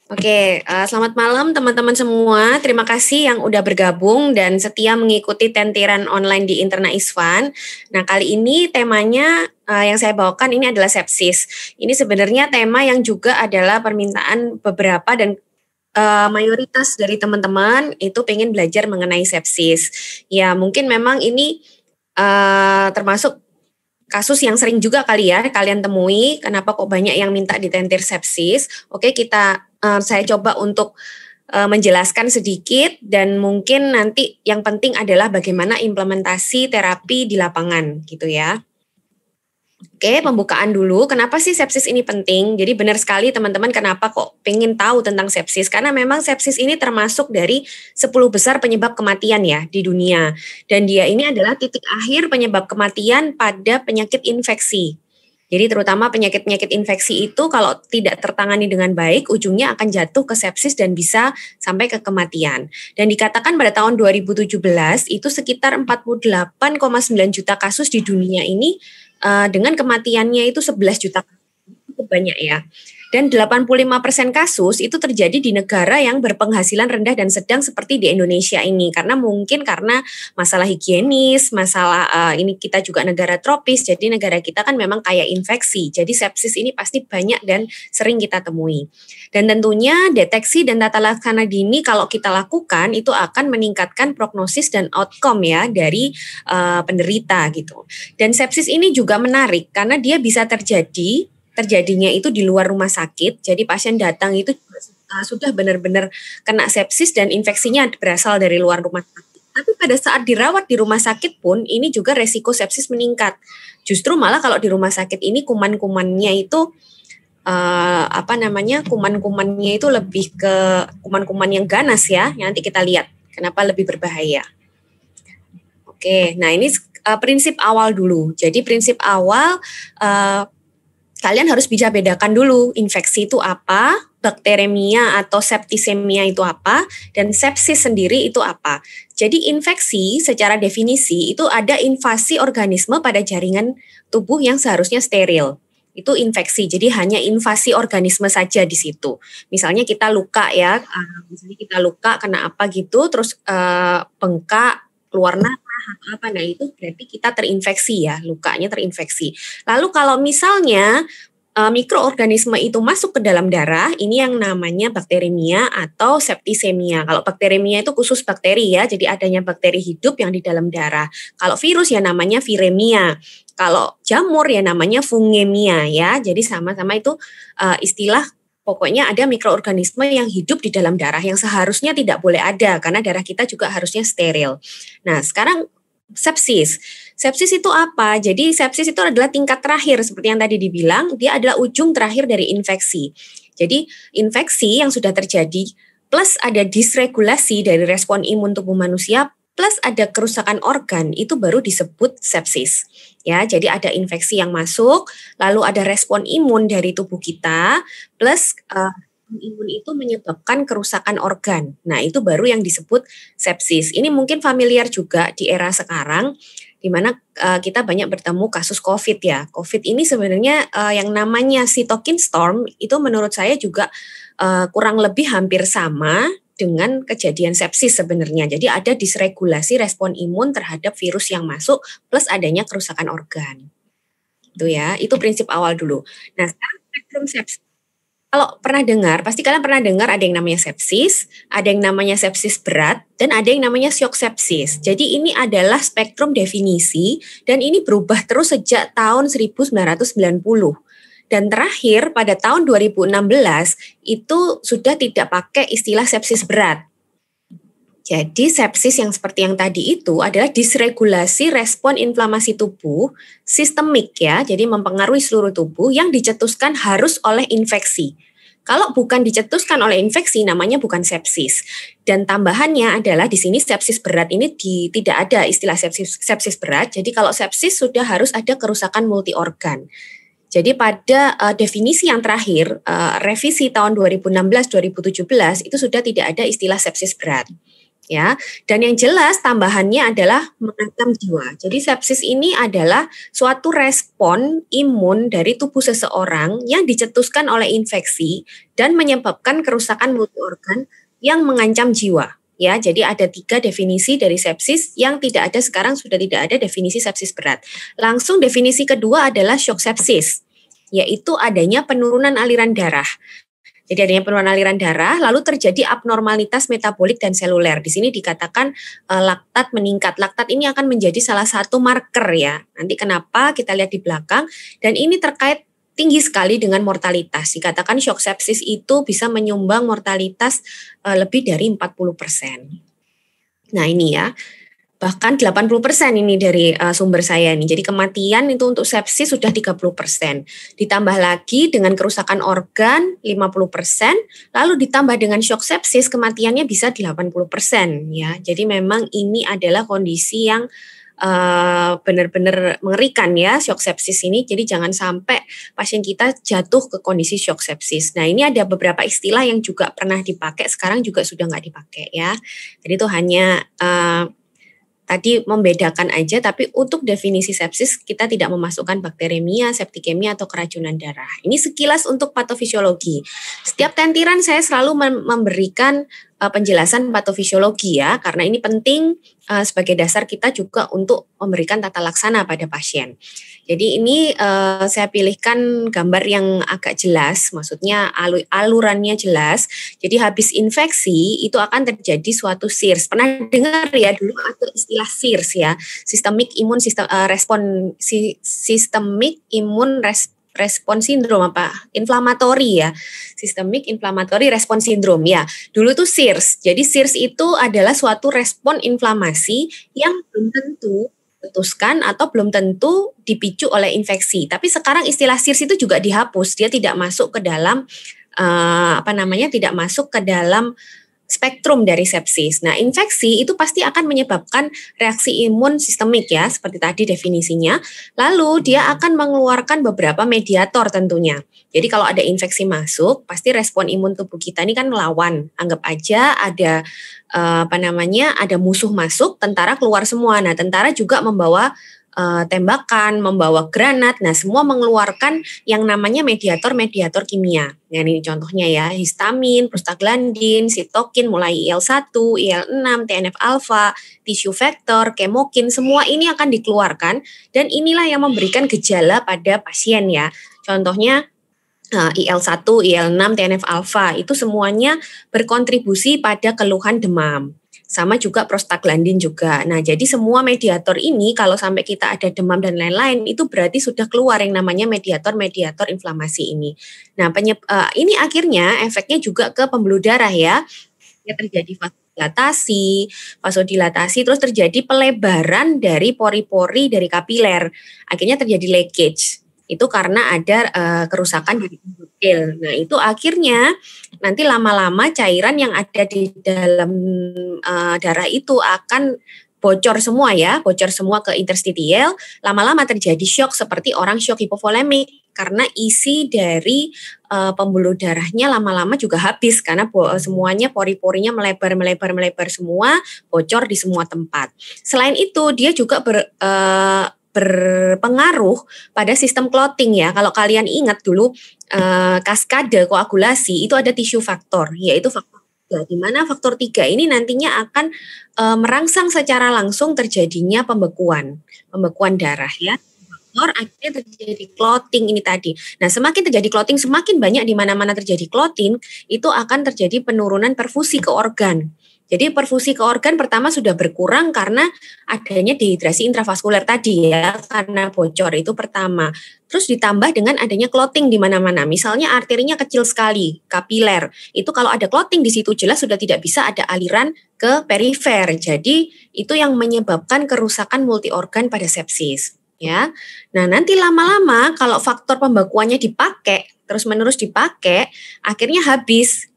Oke, selamat malam teman-teman semua. Terima kasih yang udah bergabung dan setia mengikuti tentiran online di Interna Isvan. Nah, kali ini temanya yang saya bawakan ini adalah sepsis. Ini sebenarnya tema yang juga adalah permintaan beberapa dan mayoritas dari teman-teman itu pengen belajar mengenai sepsis. Ya, mungkin memang ini termasuk kasus yang sering juga kali ya kalian temui. Kenapa kok banyak yang minta ditentir sepsis? Oke, saya coba untuk menjelaskan sedikit dan mungkin nanti yang penting adalah bagaimana implementasi terapi di lapangan gitu ya. Oke, pembukaan dulu. Kenapa sih sepsis ini penting? Jadi benar sekali teman-teman, kenapa kok pengen tahu tentang sepsis? Karena memang sepsis ini termasuk dari 10 besar penyebab kematian ya di dunia. Dan dia ini adalah titik akhir penyebab kematian pada penyakit infeksi. Jadi terutama penyakit-penyakit infeksi itu kalau tidak tertangani dengan baik, ujungnya akan jatuh ke sepsis dan bisa sampai ke kematian. Dan dikatakan pada tahun 2017 itu sekitar 48,9 juta kasus di dunia ini dengan kematiannya itu 11 juta, cukup banyak ya. Dan 85% kasus itu terjadi di negara yang berpenghasilan rendah dan sedang seperti di Indonesia ini. Karena masalah higienis, masalah ini kita juga negara tropis, jadi negara kita kan memang kaya infeksi. Jadi sepsis ini pasti banyak dan sering kita temui. Dan tentunya deteksi dan tata laksana dini kalau kita lakukan itu akan meningkatkan prognosis dan outcome ya dari penderita gitu. Dan sepsis ini juga menarik karena dia bisa terjadinya itu di luar rumah sakit. Jadi pasien datang itu sudah benar-benar kena sepsis dan infeksinya berasal dari luar rumah sakit. Tapi pada saat dirawat di rumah sakit pun ini juga resiko sepsis meningkat. Justru malah kalau di rumah sakit ini kuman-kumannya itu kuman-kumannya itu lebih ke kuman-kuman yang ganas ya. Nanti kita lihat kenapa lebih berbahaya. Oke, nah ini prinsip awal dulu. Jadi prinsip awal kalian harus bisa bedakan dulu infeksi itu apa, bakteremia atau septisemia itu apa, dan sepsis sendiri itu apa. Jadi infeksi secara definisi itu ada invasi organisme pada jaringan tubuh yang seharusnya steril. Itu infeksi, jadi hanya invasi organisme saja di situ. Misalnya kita luka ya, kena apa gitu, terus bengkak, keluar nanah atau apa, nah itu berarti kita terinfeksi ya, lukanya terinfeksi. Lalu kalau misalnya mikroorganisme itu masuk ke dalam darah, ini yang namanya bakteremia atau septisemia. Kalau bakteremia itu khusus bakteri ya, jadi adanya bakteri hidup yang di dalam darah. Kalau virus ya namanya viremia. Kalau jamur ya namanya fungemia ya. Jadi sama-sama itu istilah. Pokoknya ada mikroorganisme yang hidup di dalam darah yang seharusnya tidak boleh ada karena darah kita juga harusnya steril. Nah, sekarang sepsis. Sepsis itu apa? Jadi sepsis itu adalah tingkat terakhir seperti yang tadi dibilang, dia adalah ujung terakhir dari infeksi. Jadi infeksi yang sudah terjadi plus ada disregulasi dari respon imun tubuh manusia plus ada kerusakan organ itu baru disebut sepsis. Ya, jadi ada infeksi yang masuk, lalu ada respon imun dari tubuh kita plus imun itu menyebabkan kerusakan organ. Nah, itu baru yang disebut sepsis. Ini mungkin familiar juga di era sekarang, di mana kita banyak bertemu kasus COVID ya. COVID ini sebenarnya yang namanya cytokine storm itu menurut saya juga kurang lebih hampir sama dengan kejadian sepsis sebenarnya. Jadi ada disregulasi respon imun terhadap virus yang masuk plus adanya kerusakan organ. Itu ya, itu prinsip awal dulu. Nah, sekarang spektrum sepsis. Kalau pernah dengar, pasti kalian pernah dengar ada yang namanya sepsis, ada yang namanya sepsis berat, dan ada yang namanya syok sepsis. Jadi ini adalah spektrum definisi, dan ini berubah terus sejak tahun 1990. Dan terakhir pada tahun 2016 itu sudah tidak pakai istilah sepsis berat. Jadi sepsis yang seperti yang tadi itu adalah disregulasi respon inflamasi tubuh sistemik ya, jadi mempengaruhi seluruh tubuh yang dicetuskan harus oleh infeksi. Kalau bukan dicetuskan oleh infeksi namanya bukan sepsis. Dan tambahannya adalah di sini sepsis berat ini tidak ada istilah sepsis berat. Jadi kalau sepsis sudah harus ada kerusakan multi organ. Jadi pada definisi yang terakhir, revisi tahun 2016-2017 itu sudah tidak ada istilah sepsis berat. ya. Dan yang jelas tambahannya adalah mengancam jiwa. Jadi sepsis ini adalah suatu respon imun dari tubuh seseorang yang dicetuskan oleh infeksi dan menyebabkan kerusakan multiorgan yang mengancam jiwa. Ya, jadi ada 3 definisi dari sepsis yang tidak ada sekarang, sudah tidak ada definisi sepsis berat. Langsung definisi kedua adalah shock sepsis, yaitu adanya penurunan aliran darah. Jadi adanya penurunan aliran darah, lalu terjadi abnormalitas metabolik dan seluler. Di sini dikatakan laktat meningkat. Laktat ini akan menjadi salah satu marker ya. Nanti kenapa kita lihat di belakang. Dan ini terkait tinggi sekali dengan mortalitas. Dikatakan shock sepsis itu bisa menyumbang mortalitas lebih dari 40%. Nah ini ya. Bahkan 80% ini dari sumber saya nih. Jadi kematian itu untuk sepsis sudah 30%. Ditambah lagi dengan kerusakan organ 50%, lalu ditambah dengan shock sepsis kematiannya bisa 80% ya. Jadi memang ini adalah kondisi yang benar-benar mengerikan ya, shock sepsis ini. Jadi jangan sampai pasien kita jatuh ke kondisi shock sepsis. Nah ini ada beberapa istilah yang juga pernah dipakai, sekarang juga sudah nggak dipakai ya. Jadi itu hanya tadi membedakan aja, tapi untuk definisi sepsis kita tidak memasukkan bakteremia, septikemia, atau keracunan darah. Ini sekilas untuk patofisiologi. Setiap tentiran saya selalu memberikan penjelasan patofisiologi ya, karena ini penting sebagai dasar kita juga untuk memberikan tata laksana pada pasien. Jadi ini saya pilihkan gambar yang agak jelas, maksudnya alurannya jelas. Jadi habis infeksi itu akan terjadi suatu SIRS. Pernah dengar ya dulu ada istilah SIRS ya, Systemic Immune Response Syndrome inflamatory ya, Systemic Inflammatory Response Syndrome ya. Dulu tuh SIRS. Jadi SIRS itu adalah suatu respon inflamasi yang belum tentu diputuskan atau belum tentu dipicu oleh infeksi. Tapi sekarang istilah SIRS itu juga dihapus. Dia tidak masuk ke dalam tidak masuk ke dalam spektrum dari sepsis. Nah, infeksi itu pasti akan menyebabkan reaksi imun sistemik ya, seperti tadi definisinya. Lalu dia akan mengeluarkan beberapa mediator tentunya. Jadi kalau ada infeksi masuk, pasti respon imun tubuh kita ini kan melawan. Anggap aja ada ada musuh masuk, tentara keluar semua. Nah, tentara juga membawa tembakan, membawa granat, nah semua mengeluarkan yang namanya mediator kimia. Nah ini contohnya ya, histamin, prostaglandin, sitokin, mulai IL-1, IL-6, TNF-alpha, tissue factor, kemokin, semua ini akan dikeluarkan dan inilah yang memberikan gejala pada pasien ya. Contohnya IL-1, IL-6, TNF-alpha itu semuanya berkontribusi pada keluhan demam. Sama juga prostaglandin juga. Nah, jadi semua mediator ini kalau sampai kita ada demam dan lain-lain itu berarti sudah keluar yang namanya mediator inflamasi ini. Nah, ini akhirnya efeknya juga ke pembuluh darah ya. Ya terjadi vasodilatasi, terus terjadi pelebaran dari pori-pori dari kapiler. Akhirnya terjadi leakage. Itu karena ada kerusakan di endotel. Nah, itu akhirnya nanti lama-lama cairan yang ada di dalam darah itu akan bocor semua ke interstitial, lama-lama terjadi shock seperti orang shock hipovolemik karena isi dari pembuluh darahnya lama-lama juga habis karena semuanya pori-porinya melebar semua, bocor di semua tempat. Selain itu dia juga berpengaruh pada sistem clotting ya. Kalau kalian ingat dulu kaskade koagulasi itu ada tissue factor, yaitu faktor 3, di mana faktor 3 ini nantinya akan merangsang secara langsung terjadinya pembekuan darah ya. Faktor akhirnya terjadi clotting ini tadi. Nah, semakin terjadi clotting, semakin banyak di mana-mana terjadi clotting, itu akan terjadi penurunan perfusi ke organ. Jadi perfusi ke organ pertama sudah berkurang karena adanya dehidrasi intravaskuler tadi ya, karena bocor itu pertama. Terus ditambah dengan adanya clotting di mana-mana. Misalnya arterinya kecil sekali, kapiler. Itu kalau ada clotting di situ jelas sudah tidak bisa ada aliran ke perifer. Jadi itu yang menyebabkan kerusakan multiorgan pada sepsis. Ya, nah nanti lama-lama kalau faktor pembekuannya dipakai terus-menerus dipakai, akhirnya habis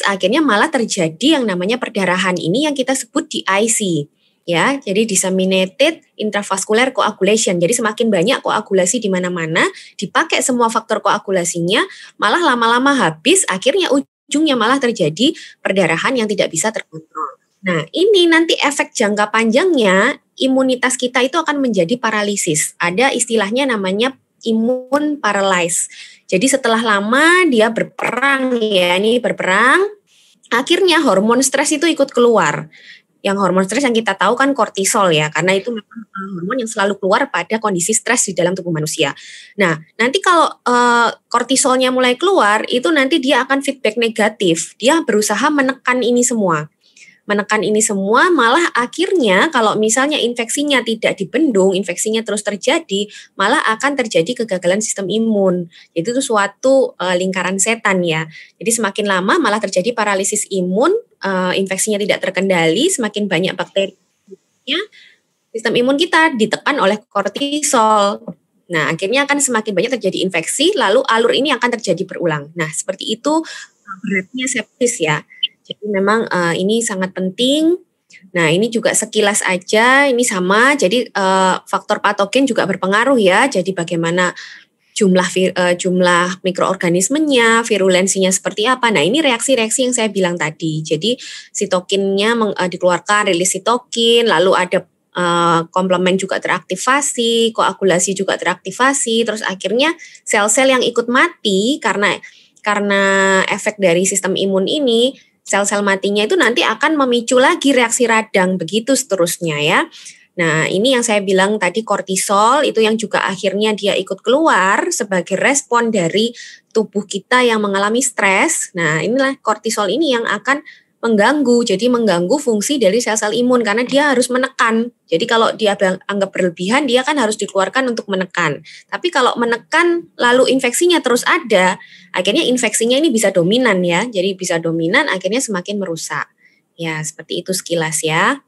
akhirnya malah terjadi yang namanya perdarahan ini yang kita sebut DIC ya. Jadi disseminated intravascular coagulation. Jadi semakin banyak koagulasi di mana-mana, dipakai semua faktor koagulasinya, malah lama-lama habis, akhirnya ujungnya malah terjadi perdarahan yang tidak bisa terkontrol. Nah, ini nanti efek jangka panjangnya imunitas kita itu akan menjadi paralisis. Ada istilahnya namanya imun paralysis. Jadi setelah lama dia berperang ya, ini berperang, akhirnya hormon stres itu ikut keluar. Yang hormon stres yang kita tahu kan kortisol ya, karena itu memang hormon yang selalu keluar pada kondisi stres di dalam tubuh manusia. Nah, nanti kalau kortisolnya mulai keluar, itu nanti dia akan feedback negatif. Dia berusaha menekan ini semua. Menekan ini semua, malah akhirnya kalau misalnya infeksinya tidak dibendung, infeksinya terus terjadi, malah akan terjadi kegagalan sistem imun. Itu tuh suatu lingkaran setan ya. Jadi semakin lama malah terjadi paralisis imun, infeksinya tidak terkendali, semakin banyak bakterinya, sistem imun kita ditekan oleh kortisol. Nah, akhirnya akan semakin banyak terjadi infeksi, lalu alur ini akan terjadi berulang. Nah, seperti itu beratnya sepsis ya. Jadi memang ini sangat penting. Nah, ini juga sekilas aja, ini sama. Jadi faktor patogen juga berpengaruh ya. Jadi bagaimana jumlah mikroorganismenya, virulensinya seperti apa. Nah, ini reaksi-reaksi yang saya bilang tadi. Jadi sitokinnya dikeluarkan, rilis sitokin, lalu ada komplement juga teraktivasi, koagulasi juga teraktivasi, terus akhirnya sel-sel yang ikut mati karena efek dari sistem imun ini, sel-sel matinya itu nanti akan memicu lagi reaksi radang, begitu seterusnya ya. Nah, ini yang saya bilang tadi kortisol itu yang juga akhirnya dia ikut keluar sebagai respon dari tubuh kita yang mengalami stres. Nah, inilah kortisol ini yang akan mengganggu, jadi mengganggu fungsi dari sel-sel imun karena dia harus menekan. Jadi kalau dia anggap berlebihan, dia kan harus dikeluarkan untuk menekan. Tapi kalau menekan lalu infeksinya terus ada, akhirnya infeksinya ini bisa dominan ya. Jadi bisa dominan, akhirnya semakin merusak. Ya, seperti itu sekilas ya.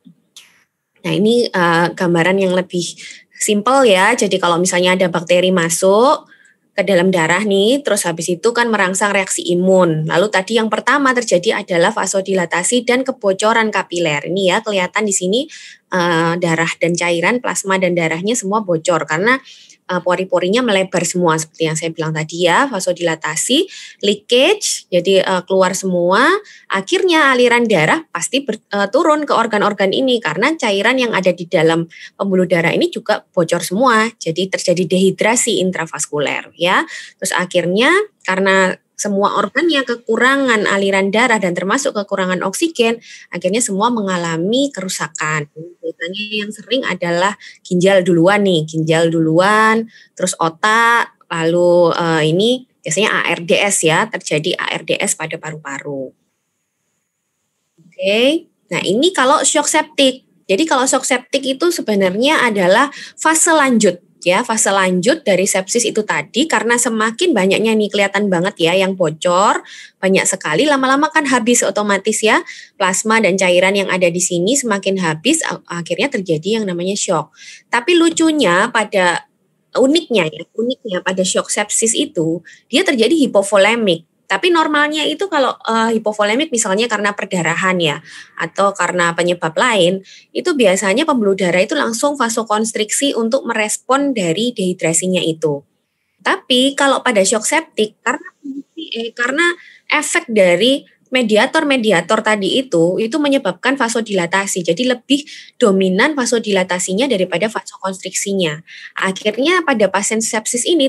Nah, ini gambaran yang lebih simpel ya. Jadi kalau misalnya ada bakteri masuk ke dalam darah nih, terus habis itu kan merangsang reaksi imun. Lalu tadi yang pertama terjadi adalah vasodilatasi dan kebocoran kapiler. Ini ya kelihatan di sini darah dan cairan, plasma dan darahnya semua bocor karena pori-porinya melebar semua seperti yang saya bilang tadi ya, vasodilatasi, leakage, jadi keluar semua, akhirnya aliran darah pasti turun ke organ-organ ini karena cairan yang ada di dalam pembuluh darah ini juga bocor semua, jadi terjadi dehidrasi intravaskuler ya. Terus akhirnya karena semua organnya kekurangan aliran darah dan termasuk kekurangan oksigen, akhirnya semua mengalami kerusakan. Biasanya yang sering adalah ginjal duluan, terus otak, lalu ini biasanya ARDS ya, terjadi ARDS pada paru-paru. Oke, nah ini kalau shock septic. Jadi kalau shock septic itu sebenarnya adalah fase lanjut. Ya, fase lanjut dari sepsis itu tadi karena semakin banyaknya nih kelihatan banget ya yang bocor, banyak sekali, lama-lama kan habis otomatis ya, plasma dan cairan yang ada di sini semakin habis, akhirnya terjadi yang namanya shock. Tapi lucunya uniknya pada shock sepsis itu, dia terjadi hipovolemik. Tapi normalnya itu kalau hipovolemik misalnya karena perdarahan ya, atau karena penyebab lain, itu biasanya pembuluh darah itu langsung vasokonstriksi untuk merespon dari dehidrasinya itu. Tapi kalau pada shock septic, karena efek dari mediator-mediator tadi itu menyebabkan vasodilatasi. Jadi lebih dominan vasodilatasinya daripada vasokonstriksinya. Akhirnya pada pasien sepsis ini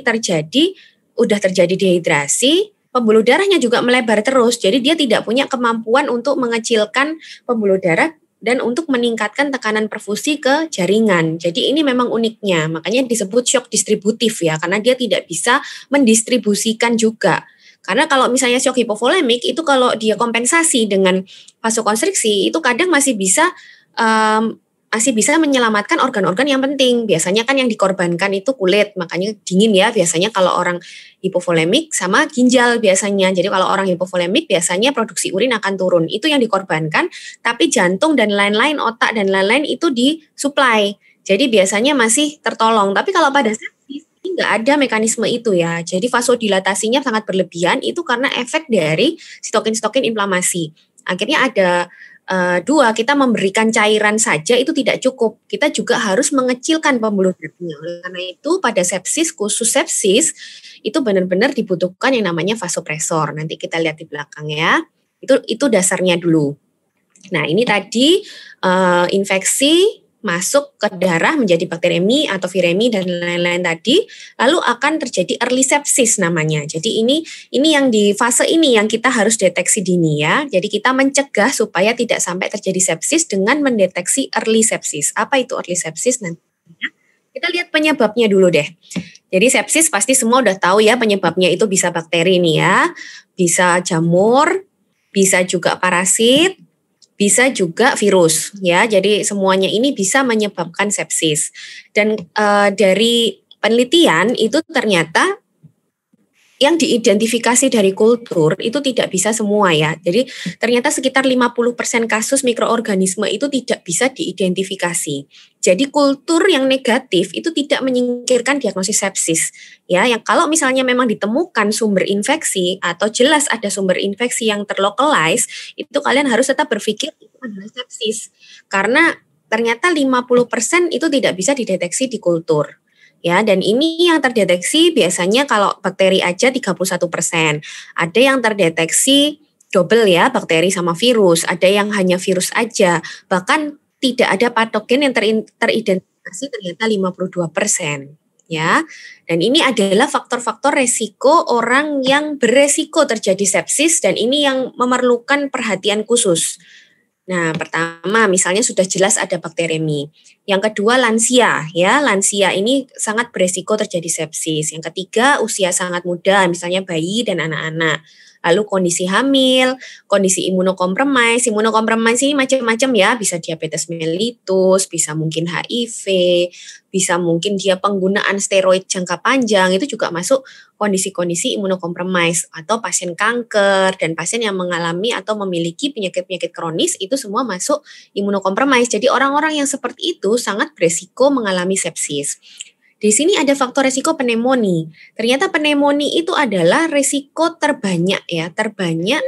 udah terjadi dehidrasi, pembuluh darahnya juga melebar terus, jadi dia tidak punya kemampuan untuk mengecilkan pembuluh darah dan untuk meningkatkan tekanan perfusi ke jaringan. Jadi ini memang uniknya, makanya disebut shock distributif ya, karena dia tidak bisa mendistribusikan juga. Karena kalau misalnya shock hipovolemik itu kalau dia kompensasi dengan vasokonstriksi itu kadang masih bisa menyelamatkan organ-organ yang penting. Biasanya kan yang dikorbankan itu kulit, makanya dingin ya biasanya kalau orang hipovolemik sama ginjal biasanya. Jadi kalau orang hipovolemik biasanya produksi urin akan turun. Itu yang dikorbankan, tapi jantung dan lain-lain, otak dan lain-lain itu disuplai. Jadi biasanya masih tertolong. Tapi kalau pada sepsis nggak ada mekanisme itu ya. Jadi vasodilatasinya sangat berlebihan itu karena efek dari sitokin-sitokin inflamasi. Akhirnya ada dua, kita memberikan cairan saja itu tidak cukup. Kita juga harus mengecilkan pembuluh darahnya. Karena itu pada sepsis, khusus sepsis, itu benar-benar dibutuhkan yang namanya vasopresor. Nanti kita lihat di belakang ya. Itu dasarnya dulu. Nah, ini tadi infeksi masuk ke darah menjadi bakteremi atau viremi dan lain-lain tadi, lalu akan terjadi early sepsis namanya. Jadi ini yang di fase ini yang kita harus deteksi dini ya. Jadi kita mencegah supaya tidak sampai terjadi sepsis dengan mendeteksi early sepsis. Apa itu early sepsis nanti? Kita lihat penyebabnya dulu deh. Jadi sepsis pasti semua udah tahu ya penyebabnya itu bisa bakteri nih ya, bisa jamur, bisa juga parasit, bisa juga virus ya. Jadi semuanya ini bisa menyebabkan sepsis. Dan dari penelitian itu ternyata yang diidentifikasi dari kultur itu tidak bisa semua ya. Jadi ternyata sekitar 50% kasus mikroorganisme itu tidak bisa diidentifikasi. Jadi kultur yang negatif itu tidak menyingkirkan diagnosis sepsis. Ya, yang kalau misalnya memang ditemukan sumber infeksi atau jelas ada sumber infeksi yang terlokalize, itu kalian harus tetap berpikir itu adalah sepsis. Karena ternyata 50% itu tidak bisa dideteksi di kultur. Ya, dan ini yang terdeteksi biasanya kalau bakteri aja 31%. Ada yang terdeteksi double ya, bakteri sama virus. Ada yang hanya virus aja. Bahkan tidak ada patogen yang teridentifikasi ternyata 52%. Ya, dan ini adalah faktor-faktor resiko orang yang beresiko terjadi sepsis dan ini yang memerlukan perhatian khusus. Nah, pertama misalnya sudah jelas ada bakteremi. Yang kedua lansia ya, lansia ini sangat beresiko terjadi sepsis. Yang ketiga usia sangat muda, misalnya bayi dan anak-anak. Lalu kondisi hamil, kondisi imunokompromis. Imunokompromis ini macam-macam ya, bisa diabetes mellitus, bisa mungkin HIV, bisa mungkin dia penggunaan steroid jangka panjang, itu juga masuk kondisi-kondisi imunokompromis, atau pasien kanker dan pasien yang mengalami atau memiliki penyakit-penyakit kronis itu semua masuk imunokompromis. Jadi orang-orang yang seperti itu sangat beresiko mengalami sepsis. Di sini ada faktor resiko pneumonia. Ternyata pneumonia itu adalah resiko terbanyak ya, terbanyak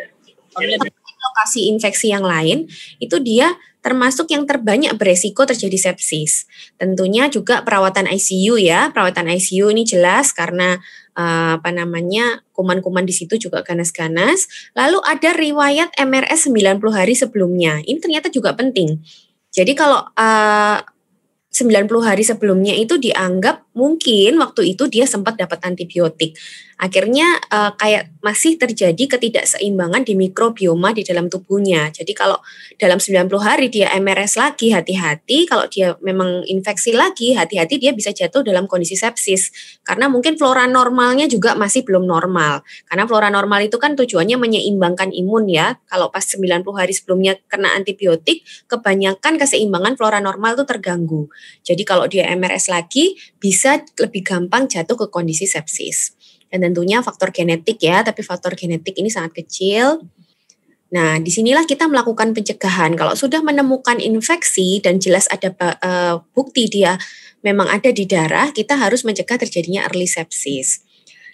lokasi infeksi yang lain itu dia termasuk yang terbanyak beresiko terjadi sepsis. Tentunya juga perawatan ICU ya, perawatan ICU ini jelas karena kuman-kuman di situ juga ganas-ganas. Lalu ada riwayat MRS 90 hari sebelumnya. Ini ternyata juga penting. Jadi kalau 90 hari sebelumnya itu dianggap mungkin waktu itu dia sempat dapat antibiotik. Akhirnya kayak masih terjadi ketidakseimbangan di mikrobioma di dalam tubuhnya. Jadi kalau dalam 90 hari dia MRS lagi, hati-hati. Kalau dia memang infeksi lagi, hati-hati dia bisa jatuh dalam kondisi sepsis. Karena mungkin flora normalnya juga masih belum normal. Karena flora normal itu kan tujuannya menyeimbangkan imun ya. Kalau pas 90 hari sebelumnya kena antibiotik, kebanyakan keseimbangan flora normal itu terganggu. Jadi kalau dia MRS lagi, bisa lebih gampang jatuh ke kondisi sepsis. Dan tentunya faktor genetik ya, tapi faktor genetik ini sangat kecil. Nah, disinilah kita melakukan pencegahan. Kalau sudah menemukan infeksi dan jelas ada bukti dia memang ada di darah, kita harus mencegah terjadinya early sepsis.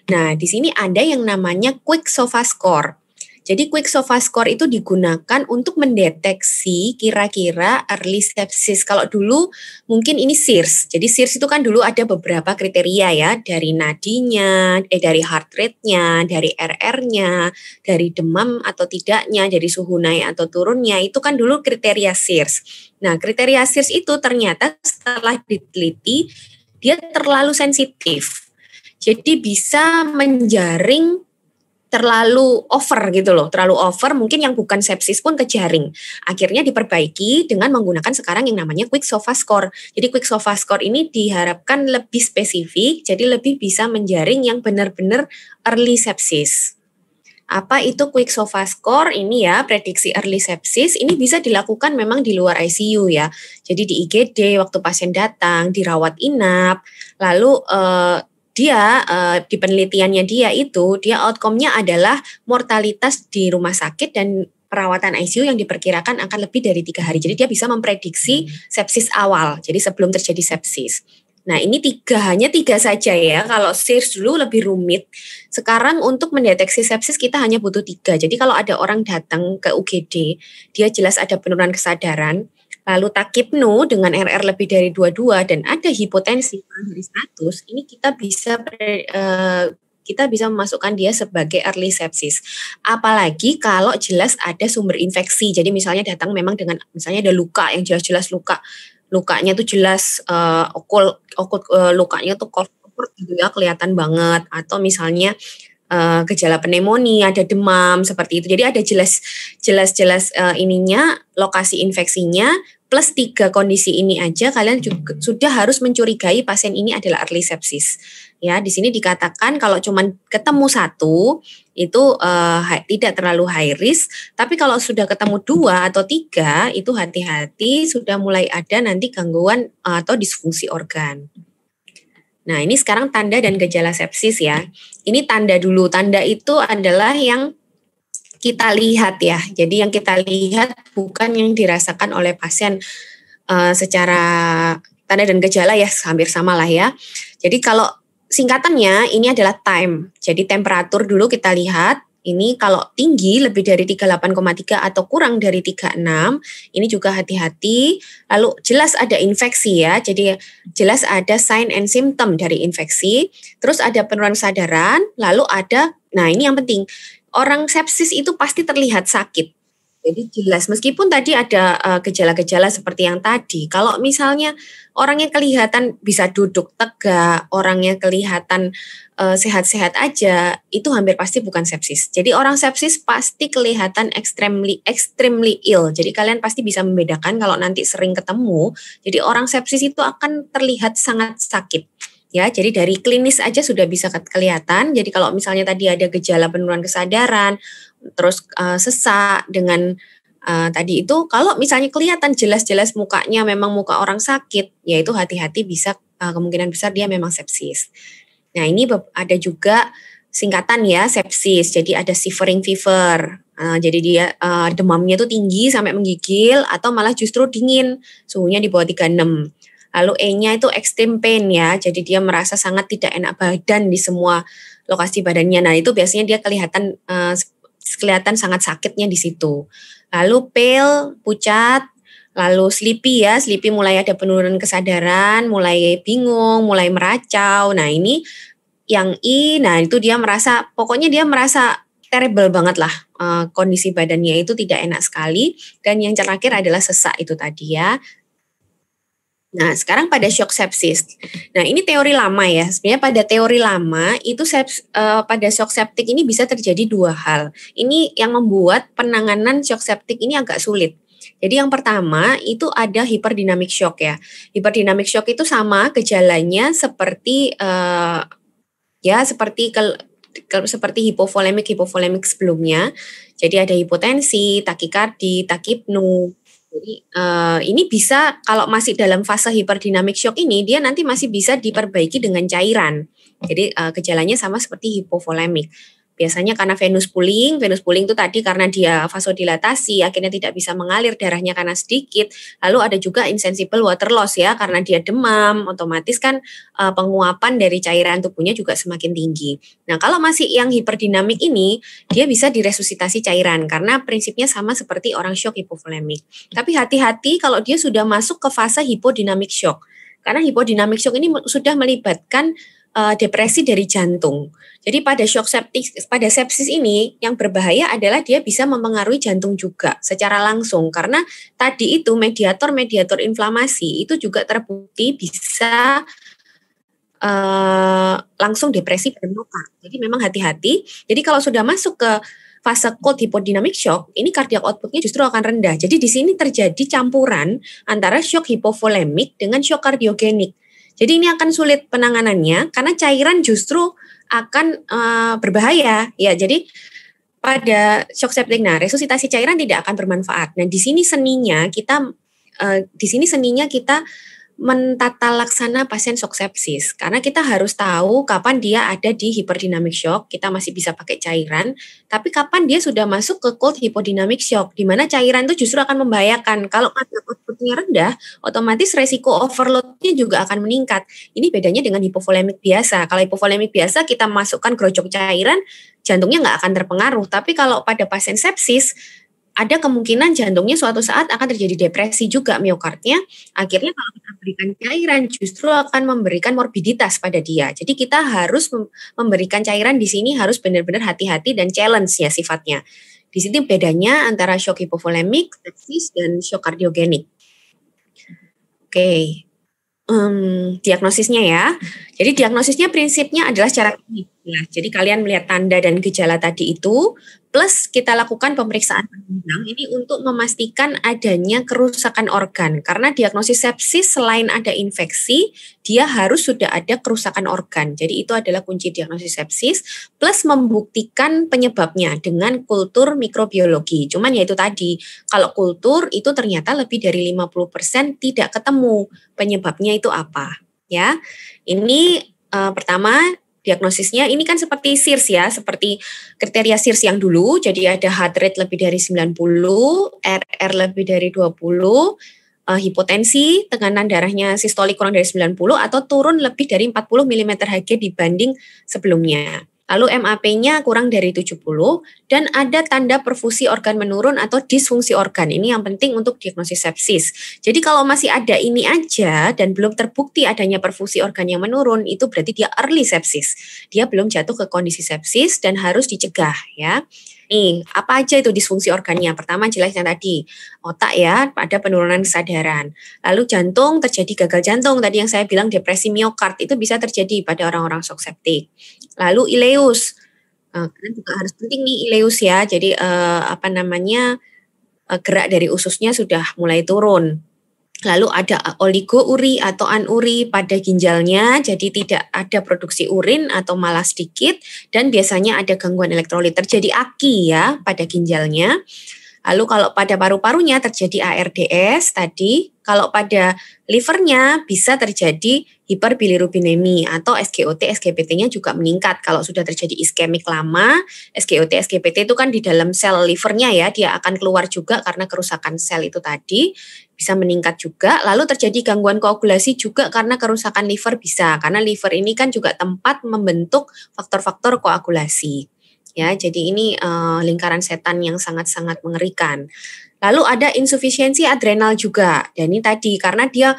Nah, di sini ada yang namanya Quick SOFA score. Jadi Quick SOFA score itu digunakan untuk mendeteksi kira-kira early sepsis. Kalau dulu mungkin ini SIRS. Jadi SIRS itu kan dulu ada beberapa kriteria ya, dari nadinya, dari heart rate-nya, dari RR-nya, dari demam atau tidaknya, dari suhu naik atau turunnya. Itu kan dulu kriteria SIRS. Nah, kriteria SIRS itu ternyata setelah diteliti dia terlalu sensitif. Jadi bisa menjaring terlalu over gitu loh, terlalu over mungkin yang bukan sepsis pun kejaring. Akhirnya diperbaiki dengan menggunakan sekarang yang namanya Quick SOFA score. Jadi Quick SOFA score ini diharapkan lebih spesifik, jadi lebih bisa menjaring yang benar-benar early sepsis. Apa itu Quick SOFA score? Ini ya, prediksi early sepsis, ini bisa dilakukan memang di luar ICU ya. Jadi di IGD waktu pasien datang, dirawat inap, lalu dia di penelitiannya dia outcome-nya adalah mortalitas di rumah sakit dan perawatan ICU yang diperkirakan akan lebih dari 3 hari. Jadi dia bisa memprediksi sepsis awal, jadi sebelum terjadi sepsis. Nah ini hanya tiga saja ya, kalau SIRS dulu lebih rumit. Sekarang untuk mendeteksi sepsis kita hanya butuh 3. Jadi kalau ada orang datang ke UGD, dia jelas ada penurunan kesadaran, lalu takipnu dengan RR lebih dari 22 dan ada hipotensi dari 100, ini kita bisa kita bisa memasukkan dia sebagai early sepsis. Apalagi kalau jelas ada sumber infeksi. Jadi misalnya datang memang dengan misalnya ada luka yang jelas-jelas lukanya tuh jelas lukanya tuh cold gitu ya, kelihatan banget, atau misalnya gejala pneumonia, ada demam seperti itu. Jadi ada jelas ininya, lokasi infeksinya, plus 3 kondisi ini aja kalian juga sudah harus mencurigai pasien ini adalah early sepsis. Ya, di sini dikatakan kalau cuman ketemu 1 itu tidak terlalu high risk, tapi kalau sudah ketemu 2 atau 3 itu hati-hati, sudah mulai ada nanti gangguan atau disfungsi organ. Nah, ini sekarang tanda dan gejala sepsis ya. Ini tanda dulu. Tanda itu adalah yang kita lihat ya. Jadi yang kita lihat bukan yang dirasakan oleh pasien secara tanda dan gejala ya, hampir sama lah ya. Jadi kalau singkatannya ini adalah time. Jadi temperatur dulu kita lihat. Ini kalau tinggi lebih dari 38,3 atau kurang dari 36, ini juga hati-hati. Lalu jelas ada infeksi ya, jadi jelas ada sign and symptom dari infeksi. Terus ada penurunan kesadaran, lalu ada, nah ini yang penting, orang sepsis itu pasti terlihat sakit. Jadi jelas, meskipun tadi ada gejala-gejala seperti yang tadi, kalau misalnya orangnya kelihatan bisa duduk tegak, orangnya kelihatan sehat-sehat aja, itu hampir pasti bukan sepsis. Jadi orang sepsis pasti kelihatan extremely ill. Jadi kalian pasti bisa membedakan kalau nanti sering ketemu, jadi orang sepsis itu akan terlihat sangat sakit. Ya, jadi dari klinis aja sudah bisa kelihatan. Jadi kalau misalnya tadi ada gejala penurunan kesadaran, terus sesak dengan tadi itu, kalau misalnya kelihatan jelas-jelas mukanya memang muka orang sakit, ya itu hati-hati, bisa kemungkinan besar dia memang sepsis. Nah, ini ada juga singkatan ya sepsis. Jadi ada shivering fever. Jadi dia demamnya tuh tinggi sampai menggigil atau malah justru dingin, suhunya di bawah 36. Lalu E-nya itu extreme pain ya, jadi dia merasa sangat tidak enak badan di semua lokasi badannya. Nah, itu biasanya dia kelihatan sangat sakitnya di situ. Lalu pale, pucat, lalu sleepy ya, sleepy mulai ada penurunan kesadaran, mulai bingung, mulai meracau. Nah, ini yang I, nah itu dia merasa, pokoknya dia merasa terrible banget lah, kondisi badannya itu tidak enak sekali. Dan yang terakhir adalah sesak itu tadi ya. Nah, sekarang pada shock sepsis. Nah, ini teori lama ya. Sebenarnya pada teori lama itu pada shock septic ini bisa terjadi 2 hal. Ini yang membuat penanganan shock septic ini agak sulit. Jadi yang pertama itu ada hyperdynamic shock ya. Hyperdynamic shock itu sama gejalanya seperti seperti hipovolemik sebelumnya. Jadi ada hipotensi, takikardi, takipnu. Jadi ini bisa kalau masih dalam fase hyperdynamic shock ini, dia nanti masih bisa diperbaiki dengan cairan. Jadi gejalanya sama seperti hipovolemik. Biasanya karena venous pooling itu tadi karena dia vasodilatasi, akhirnya tidak bisa mengalir darahnya karena sedikit. Lalu ada juga insensible water loss ya, karena dia demam, otomatis kan penguapan dari cairan tubuhnya juga semakin tinggi. Nah, kalau masih yang hiperdinamik ini, dia bisa diresusitasi cairan karena prinsipnya sama seperti orang shock hipovolemik. Tapi hati-hati kalau dia sudah masuk ke fase hipodynamic shock. Karena hipodynamic shock ini sudah melibatkan depresi dari jantung. Jadi pada shock septic, pada sepsis ini yang berbahaya adalah dia bisa mempengaruhi jantung juga secara langsung, karena tadi itu mediator inflamasi itu juga terbukti bisa langsung depresi dan luka. Jadi memang hati-hati. Jadi kalau sudah masuk ke fase cold hypodynamic shock, ini cardiac outputnya justru akan rendah. Jadi di sini terjadi campuran antara shock hipovolemik dengan shock kardiogenik. Jadi ini akan sulit penanganannya karena cairan justru akan berbahaya. Ya, jadi pada shock septic, nah resusitasi cairan tidak akan bermanfaat. Nah di sini seninya kita mentata laksana pasien shock sepsis, karena kita harus tahu kapan dia ada di hyperdynamic shock, kita masih bisa pakai cairan, tapi kapan dia sudah masuk ke cold hypodynamic shock, di mana cairan itu justru akan membahayakan. Kalau outputnya rendah, otomatis resiko overloadnya juga akan meningkat. Ini bedanya dengan hipovolemik biasa. Kalau hipovolemik biasa kita masukkan gerojok cairan, jantungnya nggak akan terpengaruh. Tapi kalau pada pasien sepsis, ada kemungkinan jantungnya suatu saat akan terjadi depresi juga miokardnya. Akhirnya kalau kita berikan cairan justru akan memberikan morbiditas pada dia. Jadi kita harus memberikan cairan di sini harus benar-benar hati-hati dan challenge ya sifatnya. Di sini bedanya antara shock hipovolemik, sepsis, dan shock kardiogenik. Oke. Diagnosisnya ya. Jadi diagnosisnya prinsipnya adalah secara klinis. Nah, jadi kalian melihat tanda dan gejala tadi itu, plus kita lakukan pemeriksaan penunjang ini untuk memastikan adanya kerusakan organ. Karena diagnosis sepsis selain ada infeksi, dia harus sudah ada kerusakan organ. Jadi itu adalah kunci diagnosis sepsis, plus membuktikan penyebabnya dengan kultur mikrobiologi. Cuman ya itu tadi, kalau kultur itu ternyata lebih dari 50% tidak ketemu penyebabnya itu apa. Ya, ini pertama diagnosisnya ini kan seperti SIRS ya, seperti kriteria SIRS yang dulu, jadi ada heart rate lebih dari 90, RR lebih dari 20, hipotensi, tekanan darahnya sistolik kurang dari 90 atau turun lebih dari 40 mm Hg dibanding sebelumnya. Lalu MAP-nya kurang dari 70 dan ada tanda perfusi organ menurun atau disfungsi organ. Ini yang penting untuk diagnosis sepsis. Jadi kalau masih ada ini aja dan belum terbukti adanya perfusi organ yang menurun, itu berarti dia early sepsis. Dia belum jatuh ke kondisi sepsis dan harus dicegah ya. Nih, apa aja itu disfungsi organnya? Pertama jelas yang tadi, otak ya, ada penurunan kesadaran. Lalu jantung, terjadi gagal jantung. Tadi yang saya bilang depresi miokard itu bisa terjadi pada orang-orang shock septic. Lalu ileus, kalian juga harus penting nih ileus ya. Jadi gerak dari ususnya sudah mulai turun. Lalu ada oligouri atau anuri pada ginjalnya, jadi tidak ada produksi urin atau malah sedikit, dan biasanya ada gangguan elektrolit, terjadi aki ya pada ginjalnya. Lalu kalau pada paru-parunya terjadi ARDS tadi, kalau pada livernya bisa terjadi hiperbilirubinemi atau SGOT, SGPT-nya juga meningkat. Kalau sudah terjadi iskemik lama, SGOT, SGPT itu kan di dalam sel livernya ya, dia akan keluar juga karena kerusakan sel itu tadi, bisa meningkat juga. Lalu terjadi gangguan koagulasi juga karena kerusakan liver bisa, karena liver ini kan juga tempat membentuk faktor-faktor koagulasi. Ya, jadi ini lingkaran setan yang sangat-sangat mengerikan. Lalu ada insufisiensi adrenal juga. Dan ini tadi karena dia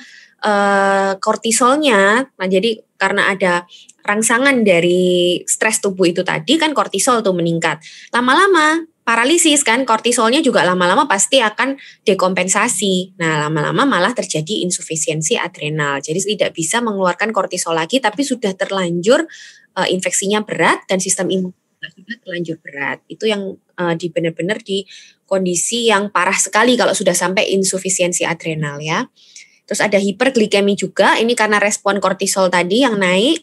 kortisolnya, nah jadi karena ada rangsangan dari stres tubuh itu tadi kan kortisol tuh meningkat. Lama-lama paralisis kan kortisolnya juga lama-lama pasti akan dekompensasi. Nah, lama-lama malah terjadi insufisiensi adrenal. Jadi tidak bisa mengeluarkan kortisol lagi tapi sudah terlanjur infeksinya berat dan sistem imun sudah terlanjur berat. Itu yang benar-benar di kondisi yang parah sekali kalau sudah sampai insufisiensi adrenal ya. Terus ada hiperglikemi juga, ini karena respon kortisol tadi yang naik.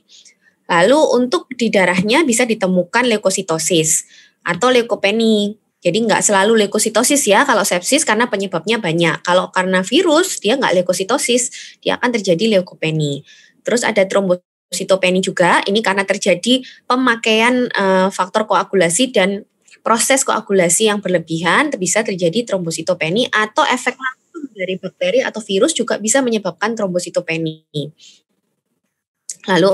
Lalu untuk di darahnya bisa ditemukan leukositosis atau leukopeni. Jadi nggak selalu leukositosis ya kalau sepsis karena penyebabnya banyak. Kalau karena virus dia nggak leukositosis, dia akan terjadi leukopeni. Terus ada trombositopeni juga, ini karena terjadi pemakaian faktor koagulasi dan proses koagulasi yang berlebihan, bisa terjadi trombositopeni atau efek langsung dari bakteri atau virus juga bisa menyebabkan trombositopeni. Lalu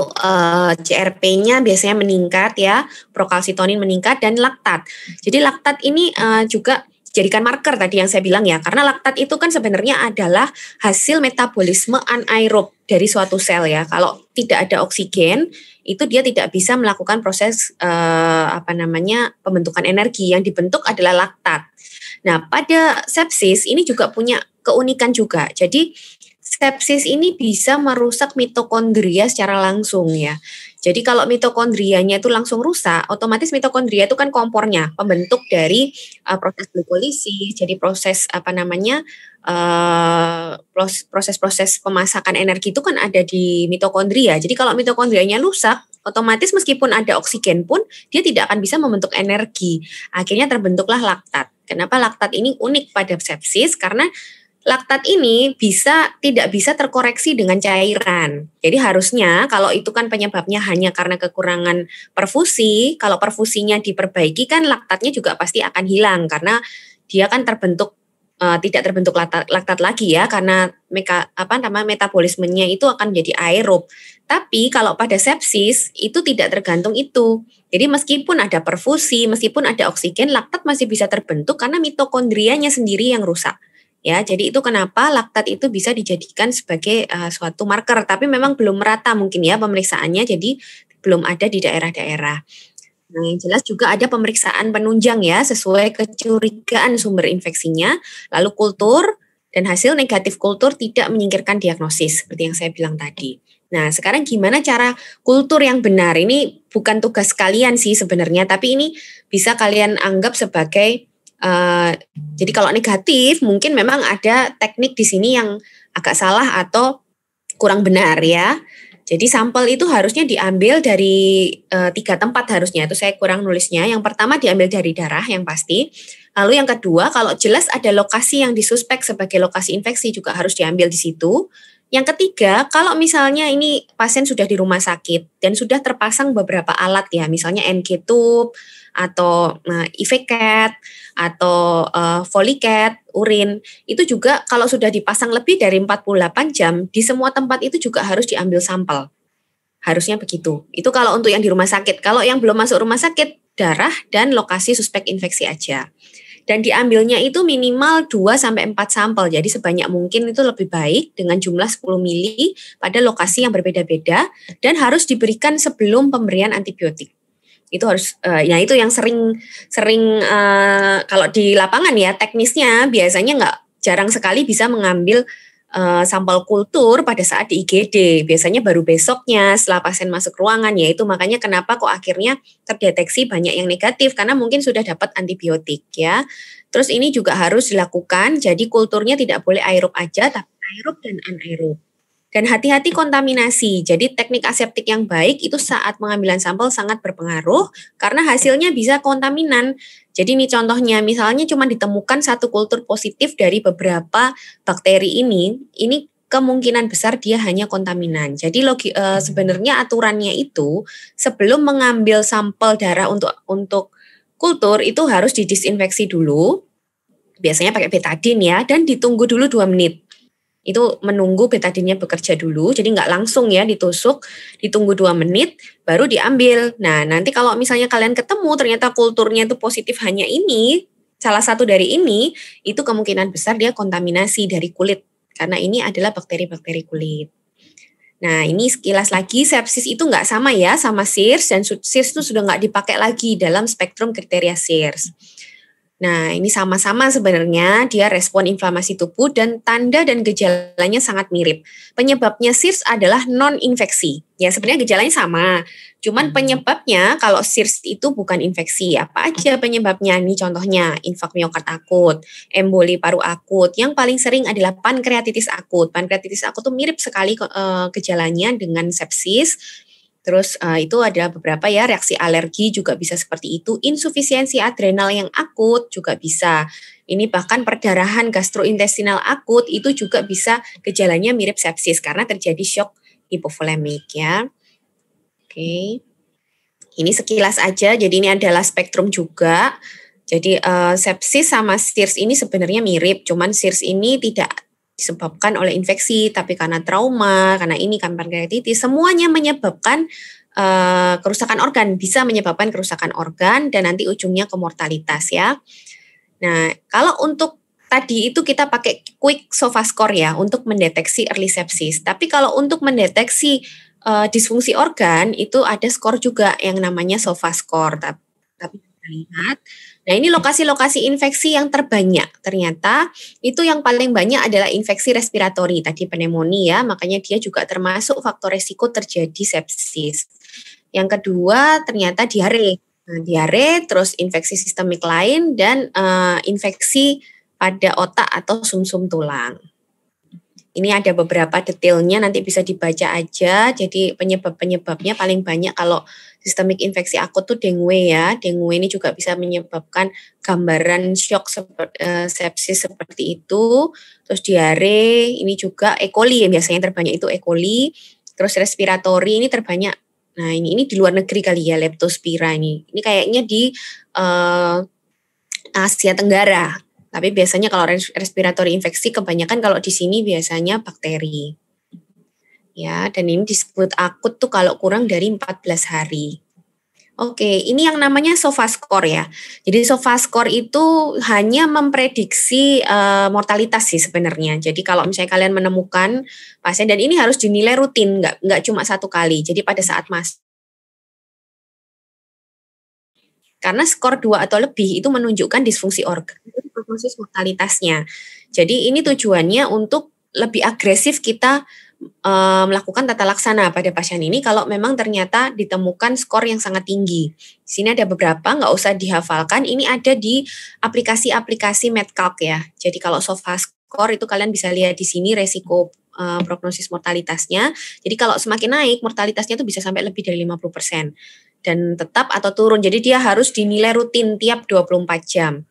CRP-nya biasanya meningkat ya, prokalsitonin meningkat dan laktat. Jadi laktat ini juga jadikan marker tadi yang saya bilang ya, karena laktat itu kan sebenarnya adalah hasil metabolisme anaerob dari suatu sel ya. Kalau tidak ada oksigen, itu dia tidak bisa melakukan proses pembentukan energi. Yang dibentuk adalah laktat. Nah, pada sepsis ini juga punya keunikan juga. Jadi sepsis ini bisa merusak mitokondria secara langsung ya. Jadi kalau mitokondrianya itu langsung rusak, otomatis mitokondria itu kan kompornya, pembentuk dari proses glikolisis, jadi proses proses-proses pemasakan energi itu kan ada di mitokondria. Jadi kalau mitokondrianya rusak, otomatis meskipun ada oksigen pun dia tidak akan bisa membentuk energi. Akhirnya terbentuklah laktat. Kenapa laktat ini unik pada sepsis? Karena laktat ini tidak bisa terkoreksi dengan cairan. Jadi harusnya kalau itu kan penyebabnya hanya karena kekurangan perfusi, kalau perfusinya diperbaiki kan laktatnya juga pasti akan hilang karena dia kan terbentuk tidak terbentuk laktat lagi ya, karena metabolismenya itu akan menjadi aerob. Tapi kalau pada sepsis itu tidak tergantung itu. Jadi meskipun ada perfusi, meskipun ada oksigen, laktat masih bisa terbentuk karena mitokondrianya sendiri yang rusak. Ya, jadi itu kenapa laktat itu bisa dijadikan sebagai suatu marker, tapi memang belum merata mungkin ya pemeriksaannya, jadi belum ada di daerah-daerah. Nah, yang jelas juga ada pemeriksaan penunjang ya, sesuai kecurigaan sumber infeksinya, lalu kultur, dan hasil negatif kultur tidak menyingkirkan diagnosis, seperti yang saya bilang tadi. Nah, sekarang gimana cara kultur yang benar? Ini bukan tugas kalian sih sebenarnya, tapi ini bisa kalian anggap sebagai, jadi kalau negatif, mungkin memang ada teknik di sini yang agak salah atau kurang benar ya. Jadi sampel itu harusnya diambil dari 3 tempat harusnya, itu saya kurang nulisnya. Yang pertama diambil dari darah yang pasti. Lalu yang kedua, kalau jelas ada lokasi yang disuspek sebagai lokasi infeksi juga harus diambil di situ. Yang ketiga, kalau misalnya ini pasien sudah di rumah sakit dan sudah terpasang beberapa alat ya, misalnya NG tube atau IV-CAT atau Folicat, urin, itu juga kalau sudah dipasang lebih dari 48 jam, di semua tempat itu juga harus diambil sampel. Harusnya begitu. Itu kalau untuk yang di rumah sakit. Kalau yang belum masuk rumah sakit, darah dan lokasi suspek infeksi aja. Dan diambilnya itu minimal 2-4 sampel. Jadi sebanyak mungkin itu lebih baik dengan jumlah 10 mili pada lokasi yang berbeda-beda dan harus diberikan sebelum pemberian antibiotik. Itu harus, ya itu yang sering kalau di lapangan ya teknisnya biasanya jarang sekali bisa mengambil sampel kultur pada saat di IGD. Biasanya baru besoknya setelah pasien masuk ruangan, ya itu makanya kenapa kok akhirnya terdeteksi banyak yang negatif karena mungkin sudah dapat antibiotik ya. Terus ini juga harus dilakukan, jadi kulturnya tidak boleh aerob aja tapi aerob dan anaerob. Dan hati-hati kontaminasi. Jadi teknik aseptik yang baik itu saat pengambilan sampel sangat berpengaruh karena hasilnya bisa kontaminan. Jadi ini contohnya, misalnya cuma ditemukan satu kultur positif dari beberapa bakteri ini kemungkinan besar dia hanya kontaminan. Jadi sebenarnya aturannya itu sebelum mengambil sampel darah untuk kultur itu harus didisinfeksi dulu. Biasanya pakai betadine ya, dan ditunggu dulu 2 menit. Itu menunggu betadinnya bekerja dulu, jadi nggak langsung ya ditusuk, ditunggu 2 menit, baru diambil. Nah, nanti kalau misalnya kalian ketemu ternyata kulturnya itu positif hanya ini, salah satu dari ini, itu kemungkinan besar dia kontaminasi dari kulit, karena ini adalah bakteri-bakteri kulit. Nah, ini sekilas lagi, sepsis itu nggak sama ya sama SIRS, dan SIRS itu sudah nggak dipakai lagi dalam spektrum kriteria SIRS. Nah, ini sama-sama sebenarnya dia respon inflamasi tubuh dan tanda dan gejalanya sangat mirip. Penyebabnya SIRS adalah non-infeksi. Ya, sebenarnya gejalanya sama. Cuman penyebabnya kalau SIRS itu bukan infeksi. Apa aja penyebabnya? Ini contohnya infak miokard akut, emboli paru akut. Yang paling sering adalah pankreatitis akut. Pankreatitis akut itu mirip sekali gejalanya dengan sepsis. Terus itu ada beberapa ya, reaksi alergi juga bisa seperti itu. Insufisiensi adrenal yang akut juga bisa. Ini bahkan perdarahan gastrointestinal akut itu juga bisa gejalanya mirip sepsis karena terjadi shock hipovolemik ya. Oke. Ini sekilas aja, jadi ini adalah spektrum juga. Jadi sepsis sama SIRS ini sebenarnya mirip, cuman SIRS ini tidak disebabkan oleh infeksi, tapi karena trauma, karena ini kan pankreatitis, semuanya menyebabkan kerusakan organ, bisa menyebabkan kerusakan organ dan nanti ujungnya ke mortalitas ya. Nah, kalau untuk tadi itu kita pakai quick SOFA score ya untuk mendeteksi early sepsis. Tapi kalau untuk mendeteksi disfungsi organ itu ada skor juga yang namanya SOFA score. Tapi kita lihat. Nah, ini lokasi-lokasi infeksi yang terbanyak. Ternyata itu yang paling banyak adalah infeksi respiratori, tadi pneumonia, makanya dia juga termasuk faktor resiko terjadi sepsis. Yang kedua ternyata diare. Nah, diare, terus infeksi sistemik lain, dan infeksi pada otak atau sumsum tulang. Ini ada beberapa detailnya, nanti bisa dibaca aja. Jadi penyebab-penyebabnya paling banyak kalau sistemik infeksi akut tuh dengue ya. Dengue ini juga bisa menyebabkan gambaran shock sepsis seperti itu. Terus diare, ini juga E. coli yang biasanya terbanyak itu E. coli. Terus respiratori ini terbanyak. Nah, ini di luar negeri kali ya, leptospira ini. Ini kayaknya di Asia Tenggara. Tapi biasanya kalau respiratory infeksi kebanyakan kalau di sini biasanya bakteri. Ya, dan ini disebut akut tuh kalau kurang dari 14 hari. Oke, ini yang namanya SOFA-score ya. Jadi SOFA-score itu hanya memprediksi mortalitas sih sebenarnya. Jadi kalau misalnya kalian menemukan pasien, dan ini harus dinilai rutin, nggak cuma satu kali. Jadi pada saat karena skor 2 atau lebih itu menunjukkan disfungsi organ, itu prognosis mortalitasnya. Jadi ini tujuannya untuk lebih agresif kita melakukan tata laksana pada pasien ini kalau memang ternyata ditemukan skor yang sangat tinggi. Di sini ada beberapa, nggak usah dihafalkan, ini ada di aplikasi-aplikasi Medcalc ya. Jadi kalau SOFA score itu kalian bisa lihat di sini resiko prognosis mortalitasnya. Jadi kalau semakin naik mortalitasnya itu bisa sampai lebih dari 50%. Dan tetap atau turun, jadi dia harus dinilai rutin tiap 24 jam.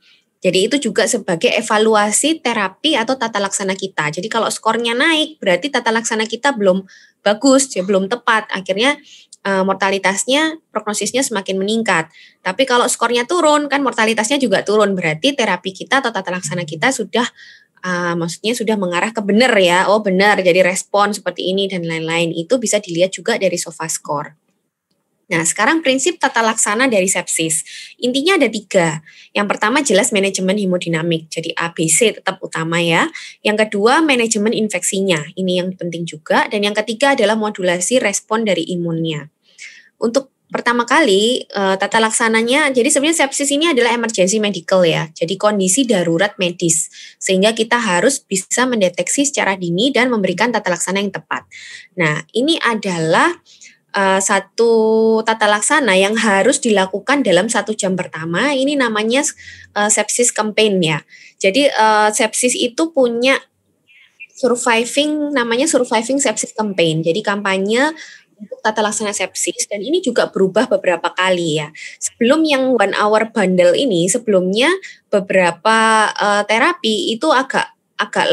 Jadi itu juga sebagai evaluasi terapi atau tata laksana kita. Jadi kalau skornya naik, berarti tata laksana kita belum bagus, ya belum tepat. Akhirnya mortalitasnya, prognosisnya semakin meningkat. Tapi kalau skornya turun, kan mortalitasnya juga turun. Berarti terapi kita atau tata laksana kita sudah, maksudnya sudah mengarah ke benar ya. Oh benar, jadi respon seperti ini dan lain-lain. Itu bisa dilihat juga dari SOFA score. Nah, sekarang prinsip tata laksana dari sepsis. Intinya ada 3. Yang pertama jelas manajemen hemodinamik, jadi ABC tetap utama ya. Yang kedua manajemen infeksinya, ini yang penting juga. Dan yang ketiga adalah modulasi respon dari imunnya. Untuk pertama kali tata laksananya, jadi sebenarnya sepsis ini adalah emergency medical ya, jadi kondisi darurat medis. Sehingga kita harus bisa mendeteksi secara dini dan memberikan tata laksana yang tepat. Nah, ini adalah satu tata laksana yang harus dilakukan dalam 1 jam pertama, ini namanya sepsis campaign ya. Jadi sepsis itu punya namanya surviving sepsis campaign. Jadi kampanye untuk tata laksana sepsis, dan ini juga berubah beberapa kali ya. Sebelum yang 1 hour bundle ini, sebelumnya beberapa terapi itu agak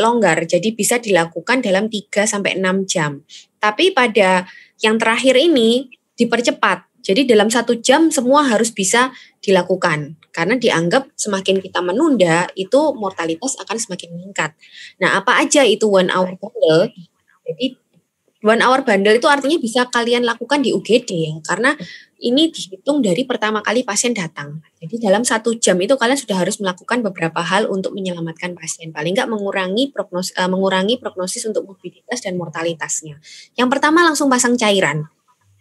longgar, jadi bisa dilakukan dalam 3-6 jam. Tapi pada yang terakhir ini dipercepat. Jadi dalam 1 jam semua harus bisa dilakukan. Karena dianggap semakin kita menunda, itu mortalitas akan semakin meningkat. Nah, apa aja itu 1 hour bundle? Jadi 1 hour bundle itu artinya bisa kalian lakukan di UGD ya. Karena ini dihitung dari pertama kali pasien datang. Jadi dalam 1 jam itu kalian sudah harus melakukan beberapa hal untuk menyelamatkan pasien. Paling nggak mengurangi prognosis untuk morbiditas dan mortalitasnya. Yang pertama langsung pasang cairan.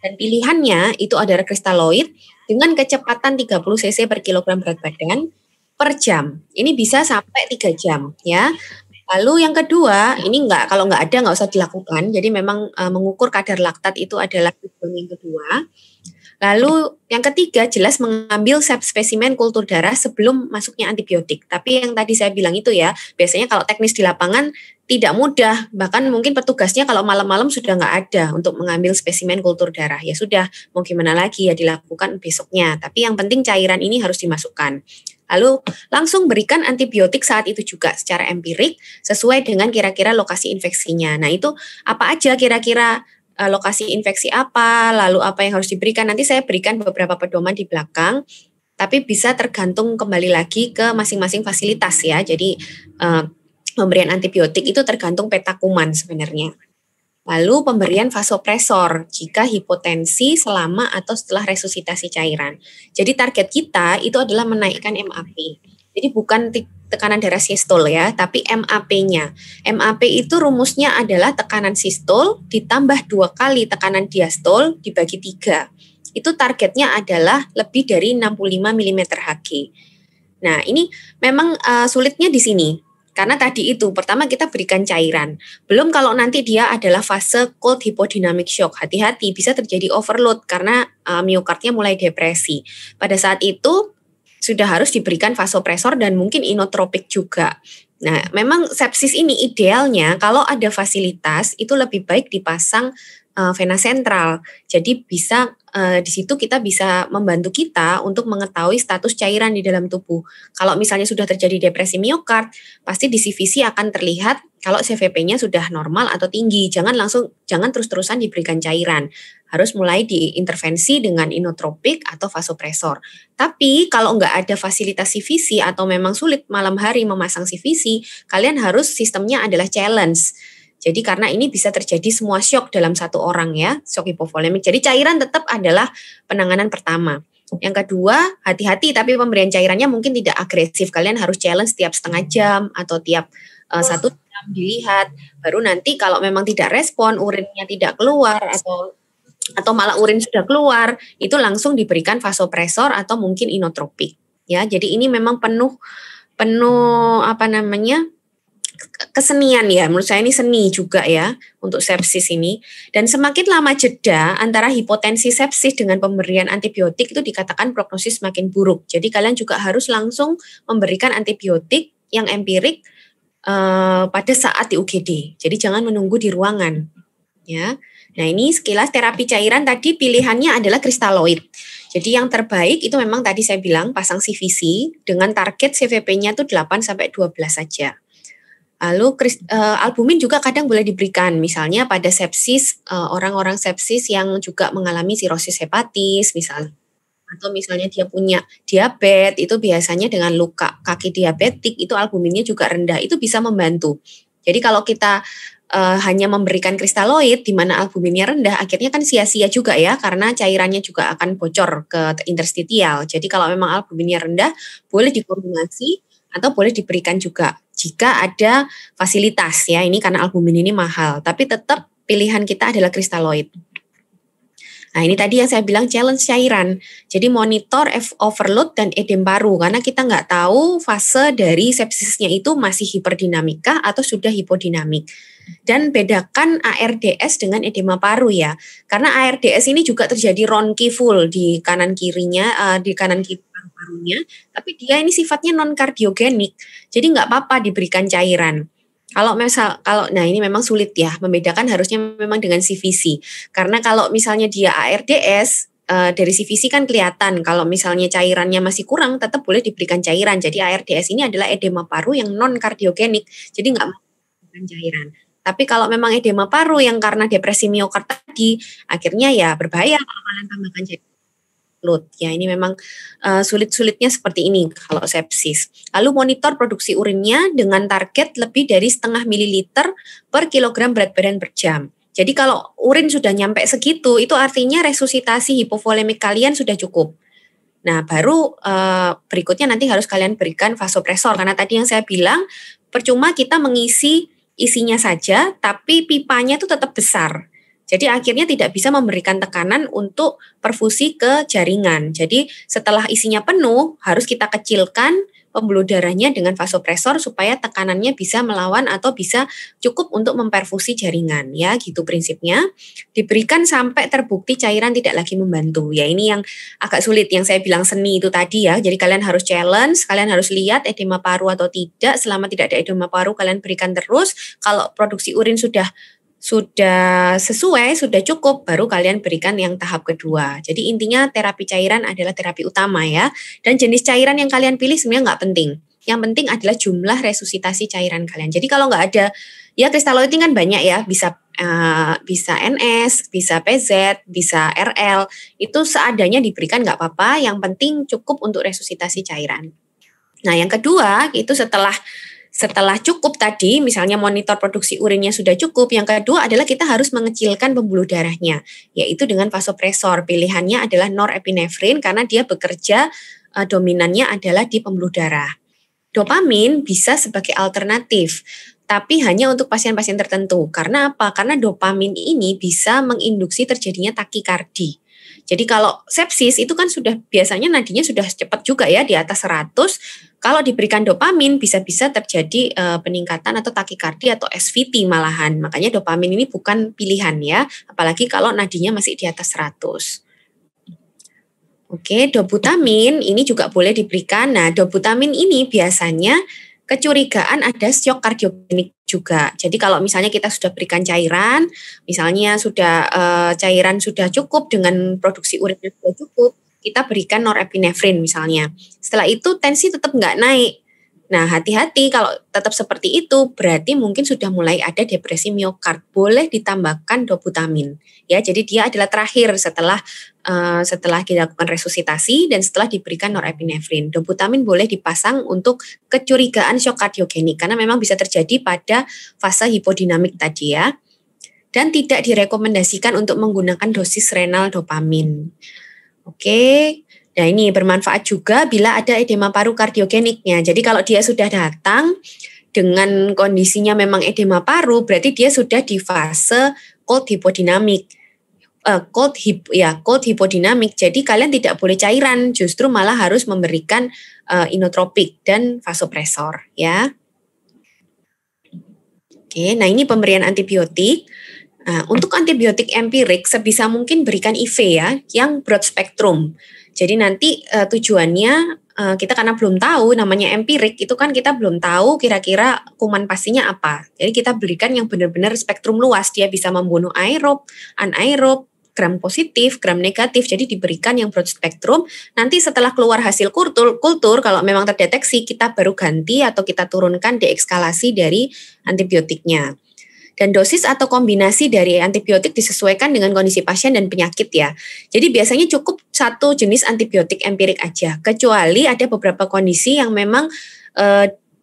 Dan pilihannya itu adalah kristaloid dengan kecepatan 30 cc per kilogram berat badan per jam. Ini bisa sampai 3 jam ya. Lalu yang kedua, ini kalau nggak ada nggak usah dilakukan. Jadi memang mengukur kadar laktat itu adalah tujuan yang kedua. Lalu yang ketiga jelas mengambil spesimen kultur darah sebelum masuknya antibiotik. Tapi yang tadi saya bilang itu ya, biasanya kalau teknis di lapangan tidak mudah. Bahkan mungkin petugasnya kalau malam-malam sudah nggak ada untuk mengambil spesimen kultur darah. Ya sudah, mau gimana lagi ya dilakukan besoknya. Tapi yang penting cairan ini harus dimasukkan. Lalu langsung berikan antibiotik saat itu juga secara empirik sesuai dengan kira-kira lokasi infeksinya. Nah itu apa aja kira-kira lokasi infeksi apa, lalu apa yang harus diberikan. Nanti saya berikan beberapa pedoman di belakang, tapi bisa tergantung kembali lagi ke masing-masing fasilitas ya. Jadi pemberian antibiotik itu tergantung peta kuman sebenarnya. Lalu pemberian vasopresor jika hipotensi selama atau setelah resusitasi cairan. Jadi target kita itu adalah menaikkan MAP. Jadi bukan tekanan darah sistol ya, tapi MAP-nya. MAP itu rumusnya adalah tekanan sistol ditambah 2 kali tekanan diastol dibagi 3. Itu targetnya adalah lebih dari 65 mm Hg. Nah, ini memang sulitnya di sini. Karena tadi itu, pertama kita berikan cairan. Belum kalau nanti dia adalah fase cold hipodynamic shock. Hati-hati, bisa terjadi overload karena miokardnya mulai depresi. Pada saat itu, sudah harus diberikan vasopresor dan mungkin inotropik juga. Nah, memang sepsis ini idealnya kalau ada fasilitas itu lebih baik dipasang vena sentral. Jadi bisa di situ kita bisa membantu kita untuk mengetahui status cairan di dalam tubuh. Kalau misalnya sudah terjadi depresi miokard, pasti di CVC akan terlihat kalau CVP-nya sudah normal atau tinggi. Jangan terus-terusan diberikan cairan. harus mulai diintervensi dengan inotropik atau vasopresor. Tapi kalau nggak ada fasilitas CVC atau memang sulit malam hari memasang CVC, kalian harus sistemnya adalah challenge. Jadi karena ini bisa terjadi semua shock dalam satu orang ya, shock hipovolemik. Jadi cairan tetap adalah penanganan pertama. Yang kedua, hati-hati tapi pemberian cairannya mungkin tidak agresif. Kalian harus challenge tiap setengah jam atau tiap 1 jam dilihat. Baru nanti kalau memang tidak respon, urinnya tidak keluar atau malah urin sudah keluar, itu langsung diberikan vasopresor atau mungkin inotropik. Ya, jadi ini memang penuh kesenian ya, menurut saya ini seni juga ya untuk sepsis ini. Dan semakin lama jeda antara hipotensi sepsis dengan pemberian antibiotik itu dikatakan prognosis makin buruk. Jadi kalian juga harus langsung memberikan antibiotik yang empirik pada saat di UGD. Jadi jangan menunggu di ruangan ya. Nah ini sekilas terapi cairan tadi pilihannya adalah kristaloid. Jadi yang terbaik itu memang tadi saya bilang pasang CVC dengan target CVP-nya itu 8-12 saja. Lalu albumin juga kadang boleh diberikan, misalnya pada sepsis, orang-orang sepsis yang juga mengalami sirosis hepatis misalnya. Atau misalnya dia punya diabetes, itu biasanya dengan luka kaki diabetik, itu albuminnya juga rendah, itu bisa membantu. Jadi kalau kita hanya memberikan kristaloid di mana albuminnya rendah, akhirnya kan sia-sia juga ya, karena cairannya juga akan bocor ke interstitial. Jadi kalau memang albuminnya rendah, boleh dikombinasi atau boleh diberikan juga jika ada fasilitas ya, ini karena albumin ini mahal, tapi tetap pilihan kita adalah kristaloid. Nah ini tadi yang saya bilang challenge cairan, jadi monitor overload dan edem paru, karena kita nggak tahu fase dari sepsisnya itu masih hiperdinamika atau sudah hipodinamik. Dan bedakan ARDS dengan edema paru ya, karena ARDS ini juga terjadi ronki full di kanan kirinya, di kanan kiri paru-parunya, tapi dia ini sifatnya non kardiogenik, jadi nggak apa-apa diberikan cairan. Nah ini memang sulit ya membedakan, harusnya memang dengan CVC, karena kalau misalnya dia ARDS dari CVC kan kelihatan, kalau misalnya cairannya masih kurang tetap boleh diberikan cairan. Jadi ARDS ini adalah edema paru yang non kardiogenik, jadi nggak memberikan cairan. Tapi kalau memang edema paru yang karena depresi miokard tadi, akhirnya ya berbahaya kalau kalian tambahkan cairan. Ya ini memang sulit-sulitnya seperti ini kalau sepsis. Lalu monitor produksi urinnya dengan target lebih dari 0,5 mililiter per kilogram berat badan per jam. Jadi kalau urin sudah nyampe segitu, itu artinya resusitasi hipovolemik kalian sudah cukup. Nah baru berikutnya nanti harus kalian berikan vasopresor, karena tadi yang saya bilang percuma kita mengisi isinya saja, tapi pipanya itu tetap besar. Jadi akhirnya tidak bisa memberikan tekanan untuk perfusi ke jaringan. Jadi setelah isinya penuh, harus kita kecilkan pembuluh darahnya dengan vasopresor supaya tekanannya bisa melawan atau bisa cukup untuk memperfusi jaringan. Ya, gitu prinsipnya. Diberikan sampai terbukti cairan tidak lagi membantu. Ya, ini yang agak sulit, yang saya bilang seni itu tadi ya. Jadi kalian harus challenge, kalian harus lihat edema paru atau tidak. Selama tidak ada edema paru, kalian berikan terus. Kalau produksi urin sudah sesuai, sudah cukup, baru kalian berikan yang tahap kedua. Jadi intinya terapi cairan adalah terapi utama ya. Dan jenis cairan yang kalian pilih sebenarnya nggak penting. Yang penting adalah jumlah resusitasi cairan kalian. Jadi kalau nggak ada, ya kristaloid kan banyak ya, bisa NS, bisa PZ, bisa RL, itu seadanya diberikan nggak apa-apa. Yang penting cukup untuk resusitasi cairan. Nah yang kedua itu setelah cukup tadi, misalnya monitor produksi urinnya sudah cukup, yang kedua adalah kita harus mengecilkan pembuluh darahnya, yaitu dengan vasopresor. Pilihannya adalah norepinefrin karena dia bekerja dominannya adalah di pembuluh darah. Dopamin bisa sebagai alternatif, tapi hanya untuk pasien-pasien tertentu. Karena apa? Karena dopamin ini bisa menginduksi terjadinya takikardi. Jadi kalau sepsis itu kan sudah biasanya nadinya sudah cepat juga ya, di atas 100. Kalau diberikan dopamin bisa-bisa terjadi peningkatan atau takikardi atau SVT malahan. Makanya dopamin ini bukan pilihan ya, apalagi kalau nadinya masih di atas 100. Oke, dobutamin ini juga boleh diberikan. Nah, dobutamin ini biasanya kecurigaan ada shock kardiogenik juga. Jadi kalau misalnya kita sudah berikan cairan, misalnya cairan sudah cukup dengan produksi urin sudah cukup, kita berikan norepinefrin misalnya. Setelah itu tensi tetap nggak naik. Nah, hati-hati kalau tetap seperti itu, berarti mungkin sudah mulai ada depresi miokard. Boleh ditambahkan doputamin. Ya, jadi dia adalah terakhir setelah dilakukan resusitasi dan setelah diberikan norepinefrin. Doputamin boleh dipasang untuk kecurigaan shock kardiogenik karena memang bisa terjadi pada fase hipodinamik tadi ya. Dan tidak direkomendasikan untuk menggunakan dosis renal dopamin. Oke. Nah, ini bermanfaat juga bila ada edema paru kardiogeniknya. Jadi kalau dia sudah datang dengan kondisinya memang edema paru, berarti dia sudah di fase cold hipodinamik. Cold hipodinamik. Jadi kalian tidak boleh cairan, justru malah harus memberikan inotropik dan vasopresor ya. Oke, nah ini pemberian antibiotik. Nah, untuk antibiotik empirik sebisa mungkin berikan IV ya, yang broad spektrum. Jadi nanti tujuannya kita karena belum tahu namanya empirik itu kan kita belum tahu kira-kira kuman pastinya apa. Jadi kita berikan yang benar-benar spektrum luas, dia bisa membunuh aerob, anaerob, gram positif, gram negatif. Jadi diberikan yang broad spektrum. Nanti setelah keluar hasil kultur kalau memang terdeteksi kita baru ganti atau kita turunkan deeskalasi dari antibiotiknya. Dan dosis atau kombinasi dari antibiotik disesuaikan dengan kondisi pasien dan penyakit ya. Jadi biasanya cukup satu jenis antibiotik empirik aja. Kecuali ada beberapa kondisi yang memang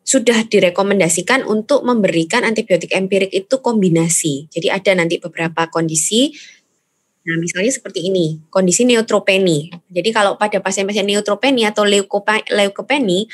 sudah direkomendasikan untuk memberikan antibiotik empirik itu kombinasi. Jadi ada nanti beberapa kondisi. Nah, misalnya seperti ini, kondisi neutropeni. Jadi kalau pada pasien-pasien neutropeni atau leukopeni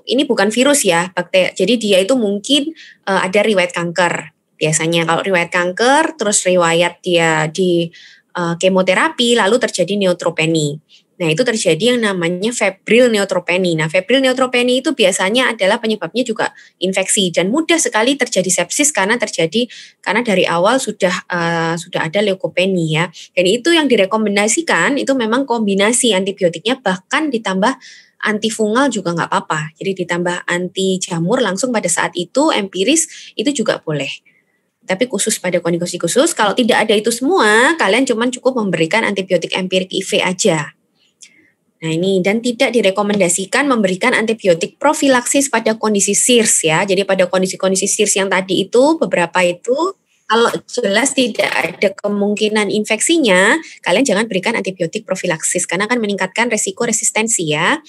ini bukan virus ya, bakteri. Jadi dia itu mungkin ada riwayat kanker. Biasanya kalau riwayat kanker, terus riwayat dia di kemoterapi, lalu terjadi neutropeni. Nah, itu terjadi yang namanya febrile neutropeni. Nah, febrile neutropeni itu biasanya adalah penyebabnya juga infeksi dan mudah sekali terjadi sepsis karena dari awal sudah ada leukopeni ya. Dan itu yang direkomendasikan itu memang kombinasi antibiotiknya bahkan ditambah antifungal juga nggak apa-apa. Jadi ditambah anti jamur langsung pada saat itu empiris itu juga boleh. Tapi khusus pada kondisi khusus, kalau tidak ada itu semua, kalian cukup memberikan antibiotik empirik IV aja. Nah ini, dan tidak direkomendasikan memberikan antibiotik profilaksis pada kondisi SIRS ya. Jadi pada kondisi-kondisi SIRS yang tadi itu, beberapa itu, kalau jelas tidak ada kemungkinan infeksinya, kalian jangan berikan antibiotik profilaksis, karena akan meningkatkan resiko resistensi ya.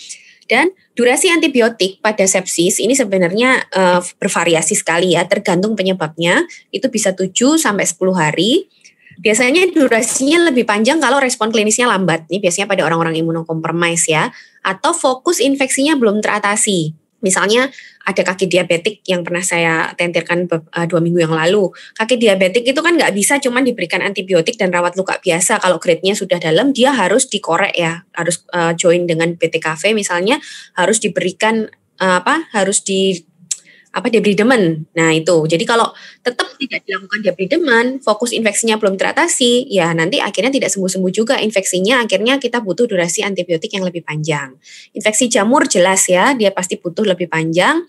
Dan durasi antibiotik pada sepsis ini sebenarnya bervariasi sekali ya, tergantung penyebabnya. Itu bisa 7 sampai 10 hari. Biasanya durasinya lebih panjang kalau respon klinisnya lambat. Ini biasanya pada orang-orang imunokompromis ya. Atau fokus infeksinya belum teratasi. Misalnya ada kaki diabetik yang pernah saya tentirkan 2 minggu yang lalu. Kaki diabetik itu kan nggak bisa cuma diberikan antibiotik dan rawat luka biasa. Kalau grade-nya sudah dalam, dia harus dikorek ya. Harus join dengan BTKV misalnya, harus diberikan debridemen. Nah itu, jadi kalau tetap tidak dilakukan debridemen, fokus infeksinya belum teratasi, ya nanti akhirnya tidak sembuh-sembuh juga infeksinya, akhirnya kita butuh durasi antibiotik yang lebih panjang. Infeksi jamur jelas ya, dia pasti butuh lebih panjang,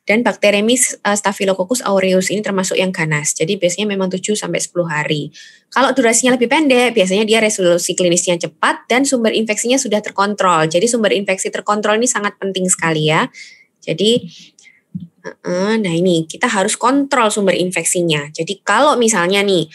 dan Bacteremia Staphylococcus aureus ini termasuk yang ganas, jadi biasanya memang 7 sampai 10 hari. Kalau durasinya lebih pendek, biasanya dia resolusi klinisnya cepat, dan sumber infeksinya sudah terkontrol. Jadi sumber infeksi terkontrol ini sangat penting sekali ya. Jadi nah ini kita harus kontrol sumber infeksinya. Jadi kalau misalnya nih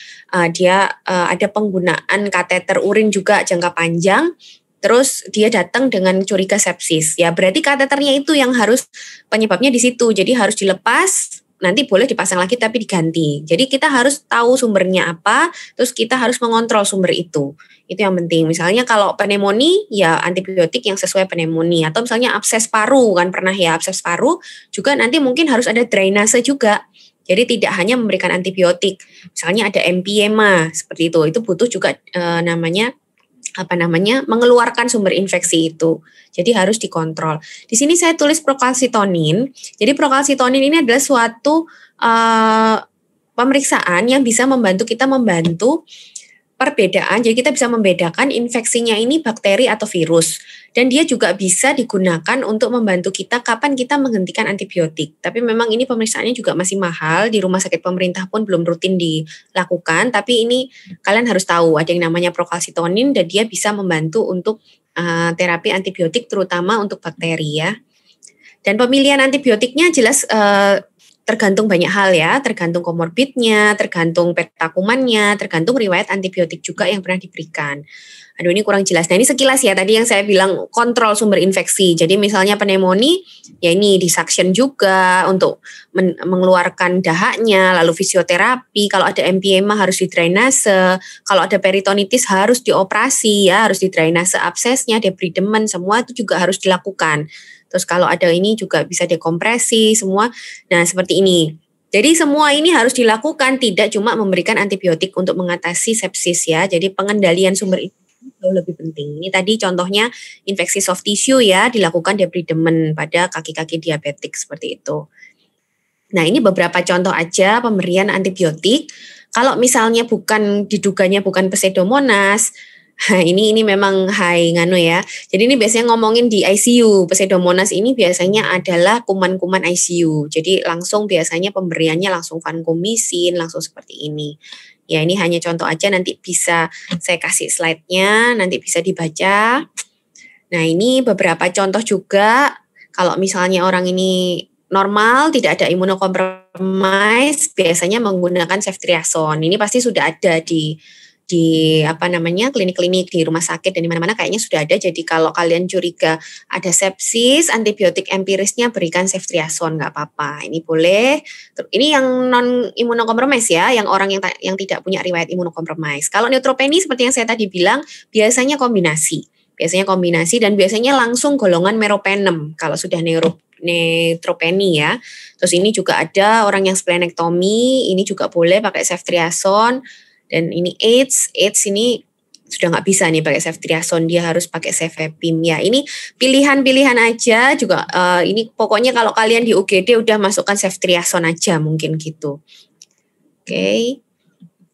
dia ada penggunaan kateter urin juga jangka panjang, terus dia datang dengan curiga sepsis, ya berarti kateternya itu yang harus penyebabnya di situ. Jadi harus dilepas, nanti boleh dipasang lagi tapi diganti. Jadi kita harus tahu sumbernya apa, terus kita harus mengontrol sumber itu. Itu yang penting. Misalnya kalau pneumonia, ya antibiotik yang sesuai pneumonia. Atau misalnya abses paru, kan pernah ya abses paru, juga nanti mungkin harus ada drainase juga. Jadi tidak hanya memberikan antibiotik. Misalnya ada emphysema, seperti itu butuh juga mengeluarkan sumber infeksi itu. Jadi harus dikontrol. Di sini saya tulis procalcitonin. Jadi procalcitonin ini adalah suatu pemeriksaan yang bisa membantu perbedaan, jadi kita bisa membedakan infeksinya ini bakteri atau virus. Dan dia juga bisa digunakan untuk membantu kita kapan kita menghentikan antibiotik. Tapi memang ini pemeriksaannya juga masih mahal, di rumah sakit pemerintah pun belum rutin dilakukan. Tapi ini kalian harus tahu, ada yang namanya procalcitonin dan dia bisa membantu untuk terapi antibiotik terutama untuk bakteri ya. Dan pemilihan antibiotiknya jelas tergantung banyak hal ya, tergantung komorbidnya, tergantung peta kumannya, tergantung riwayat antibiotik juga yang pernah diberikan. Aduh ini kurang jelas. Nah ini sekilas ya tadi yang saya bilang kontrol sumber infeksi. Jadi misalnya pneumonia ya ini disuction juga untuk mengeluarkan dahaknya, lalu fisioterapi. Kalau ada emphysema harus didrainase. Kalau ada peritonitis harus dioperasi ya, harus didrainase absesnya, debridement semua itu juga harus dilakukan. Terus kalau ada ini juga bisa dekompresi semua. Nah seperti ini. Jadi semua ini harus dilakukan, tidak cuma memberikan antibiotik untuk mengatasi sepsis ya. Jadi pengendalian sumber infeksi jauh lebih penting. Ini tadi contohnya infeksi soft tissue ya, dilakukan debridement pada kaki-kaki diabetik seperti itu. Nah ini beberapa contoh aja pemberian antibiotik. Kalau misalnya diduganya bukan Pseudomonas, ini memang nganu ya. Jadi ini biasanya ngomongin di ICU. Pseudomonas ini biasanya adalah kuman-kuman ICU. Jadi langsung biasanya pemberiannya langsung vancomycin, langsung seperti ini. Ya ini hanya contoh aja, nanti bisa saya kasih slide-nya, nanti bisa dibaca. Nah ini beberapa contoh juga, kalau misalnya orang ini normal, tidak ada imunokompromis, biasanya menggunakan ceftriaxone. Ini pasti sudah ada di klinik-klinik, di rumah sakit dan di mana-mana kayaknya sudah ada. Jadi kalau kalian curiga ada sepsis, antibiotik empirisnya berikan ceftriaxone, nggak apa-apa. Ini boleh. Ini yang non imunokompromis ya, yang orang yang tidak punya riwayat imunokompromis. Kalau neutropenia seperti yang saya tadi bilang, biasanya kombinasi dan biasanya langsung golongan meropenem kalau sudah neutropenia ya. Terus ini juga ada orang yang splenectomy, ini juga boleh pakai ceftriaxone. Dan ini AIDS ini sudah nggak bisa nih pakai ceftriaxone, dia harus pakai cefepime ya. Ini pilihan-pilihan aja juga. Ini pokoknya kalau kalian di UGD udah masukkan ceftriaxone aja mungkin gitu. Oke.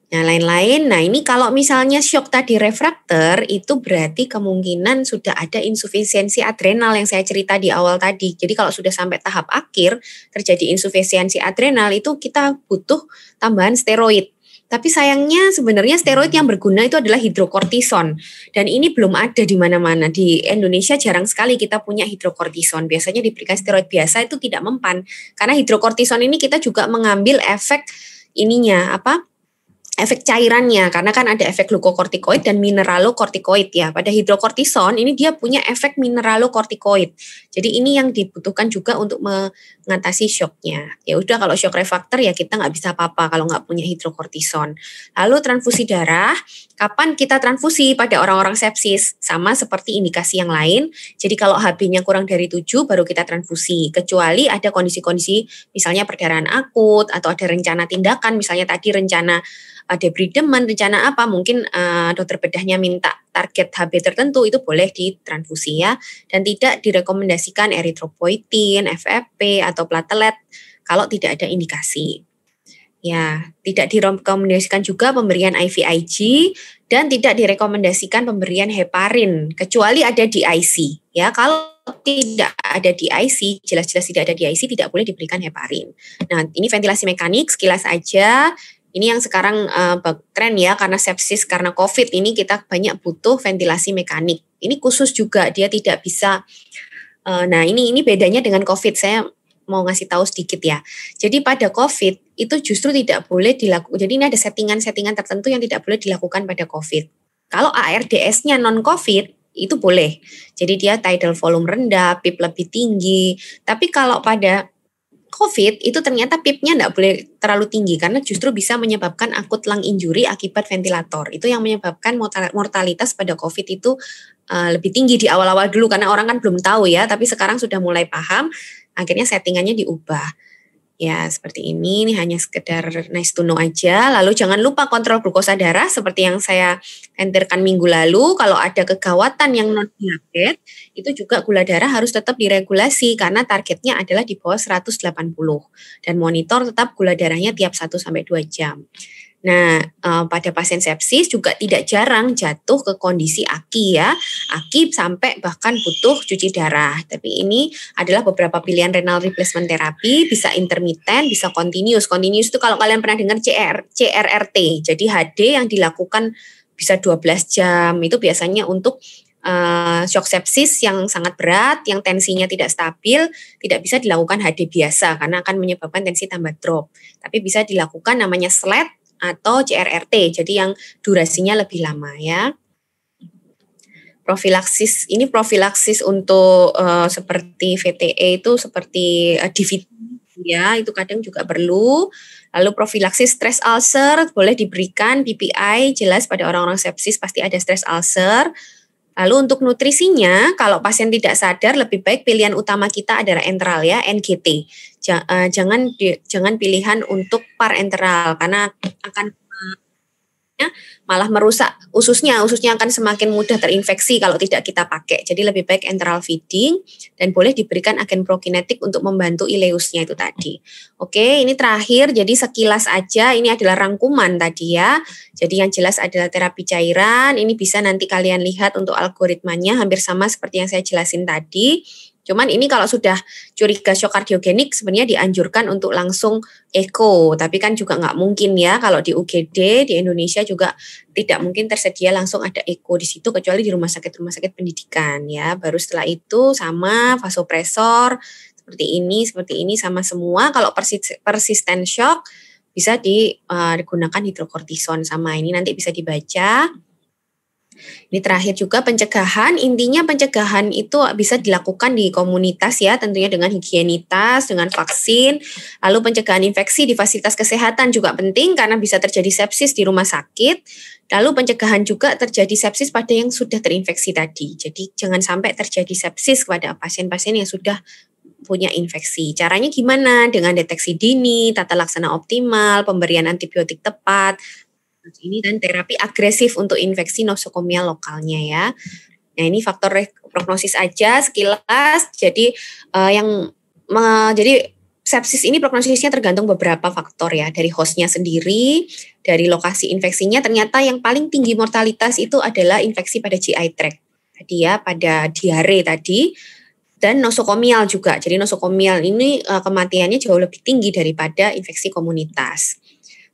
Nah lain-lain. Nah ini kalau misalnya shock tadi refraktor itu berarti kemungkinan sudah ada insufisiensi adrenal yang saya cerita di awal tadi. Jadi kalau sudah sampai tahap akhir terjadi insufisiensi adrenal itu kita butuh tambahan steroid. Tapi sayangnya sebenarnya steroid yang berguna itu adalah hidrokortison. Dan ini belum ada di mana-mana. Di Indonesia jarang sekali kita punya hidrokortison. Biasanya diberikan steroid biasa itu tidak mempan. Karena hidrokortison ini kita juga mengambil efek efek cairannya, karena kan ada efek glukokortikoid dan mineralokortikoid ya. Pada hidrokortison ini dia punya efek mineralokortikoid. Jadi ini yang dibutuhkan juga untuk mengatasi shocknya. Ya udah kalau shock refraktor ya kita nggak bisa apa-apa kalau nggak punya hidrokortison. Lalu transfusi darah, kapan kita transfusi pada orang-orang sepsis? Sama seperti indikasi yang lain. Jadi kalau HB-nya kurang dari 7 baru kita transfusi. Kecuali ada kondisi-kondisi misalnya perdarahan akut atau ada rencana tindakan, misalnya tadi rencana debridement, rencana apa, mungkin dokter bedahnya minta target HB tertentu, itu boleh ditransfusi ya, dan tidak direkomendasikan eritropoietin, FFP atau platelet kalau tidak ada indikasi. Ya, tidak direkomendasikan juga pemberian IVIG dan tidak direkomendasikan pemberian heparin kecuali ada di IC. Ya, kalau tidak ada di IC, jelas-jelas tidak ada di IC, tidak boleh diberikan heparin. Nah, ini ventilasi mekanik sekilas aja. Ini yang sekarang tren ya, karena sepsis, karena COVID ini kita banyak butuh ventilasi mekanik. Ini khusus juga, dia tidak bisa. Nah ini bedanya dengan COVID, saya mau ngasih tahu sedikit ya. Jadi pada COVID itu justru tidak boleh dilakukan. Jadi ini ada settingan-settingan tertentu yang tidak boleh dilakukan pada COVID. Kalau ARDS-nya non-COVID itu boleh. Jadi dia tidal volume rendah, PIP lebih tinggi. Tapi kalau pada COVID itu ternyata PIP-nya tidak boleh terlalu tinggi karena justru bisa menyebabkan akut lung injury akibat ventilator. Itu yang menyebabkan mortalitas pada COVID itu lebih tinggi di awal-awal dulu karena orang kan belum tahu ya, tapi sekarang sudah mulai paham, akhirnya settingannya diubah. Ya seperti ini hanya sekedar nice to know aja. Lalu jangan lupa kontrol glukosa darah seperti yang saya enterkan minggu lalu. Kalau ada kegawatan yang non diabetes itu juga gula darah harus tetap diregulasi karena targetnya adalah di bawah 180 dan monitor tetap gula darahnya tiap 1-2 jam. Nah, pada pasien sepsis juga tidak jarang jatuh ke kondisi AKI ya. AKI sampai bahkan butuh cuci darah. Tapi ini adalah beberapa pilihan renal replacement therapy, bisa intermittent, bisa continuous. Continuous itu kalau kalian pernah dengar CRRT, jadi HD yang dilakukan bisa 12 jam. Itu biasanya untuk shock sepsis yang sangat berat, yang tensinya tidak stabil, tidak bisa dilakukan HD biasa karena akan menyebabkan tensi tambah drop. Tapi bisa dilakukan namanya SLED atau CRRT, jadi yang durasinya lebih lama ya. Profilaksis, ini profilaksis untuk seperti VTE itu seperti DVD ya, itu kadang juga perlu. Lalu profilaksis stress ulcer boleh diberikan PPI, jelas pada orang-orang sepsis pasti ada stress ulcer. Lalu untuk nutrisinya, kalau pasien tidak sadar, lebih baik pilihan utama kita adalah enteral ya, NGT. Jangan pilihan untuk parenteral karena akan malah merusak ususnya akan semakin mudah terinfeksi kalau tidak kita pakai. Jadi lebih baik enteral feeding dan boleh diberikan agen prokinetik untuk membantu ileusnya itu tadi. Oke, ini terakhir, jadi sekilas aja ini adalah rangkuman tadi ya. Jadi yang jelas adalah terapi cairan, ini bisa nanti kalian lihat untuk algoritmanya hampir sama seperti yang saya jelasin tadi. Cuman ini kalau sudah curiga shock kardiogenik sebenarnya dianjurkan untuk langsung echo, tapi kan juga nggak mungkin ya kalau di UGD di Indonesia juga tidak mungkin tersedia langsung ada echo di situ kecuali di rumah sakit pendidikan ya. Baru setelah itu sama vasopresor seperti ini sama semua. Kalau persisten shock bisa digunakan hidrokortison sama ini nanti bisa dibaca. Ini terakhir juga pencegahan, intinya pencegahan itu bisa dilakukan di komunitas ya, tentunya dengan higienitas, dengan vaksin, lalu pencegahan infeksi di fasilitas kesehatan juga penting karena bisa terjadi sepsis di rumah sakit, lalu pencegahan juga terjadi sepsis pada yang sudah terinfeksi tadi, jadi jangan sampai terjadi sepsis kepada pasien-pasien yang sudah punya infeksi. Caranya gimana? Dengan deteksi dini, tata laksana optimal, pemberian antibiotik tepat, ini dan terapi agresif untuk infeksi nosokomial lokalnya ya. Nah ini faktor prognosis aja sekilas. Jadi jadi sepsis ini prognosisnya tergantung beberapa faktor ya, dari hostnya sendiri, dari lokasi infeksinya. Ternyata yang paling tinggi mortalitas itu adalah infeksi pada GI tract tadi ya, pada diare tadi. Dan nosokomial juga. Jadi nosokomial ini kematiannya jauh lebih tinggi daripada infeksi komunitas.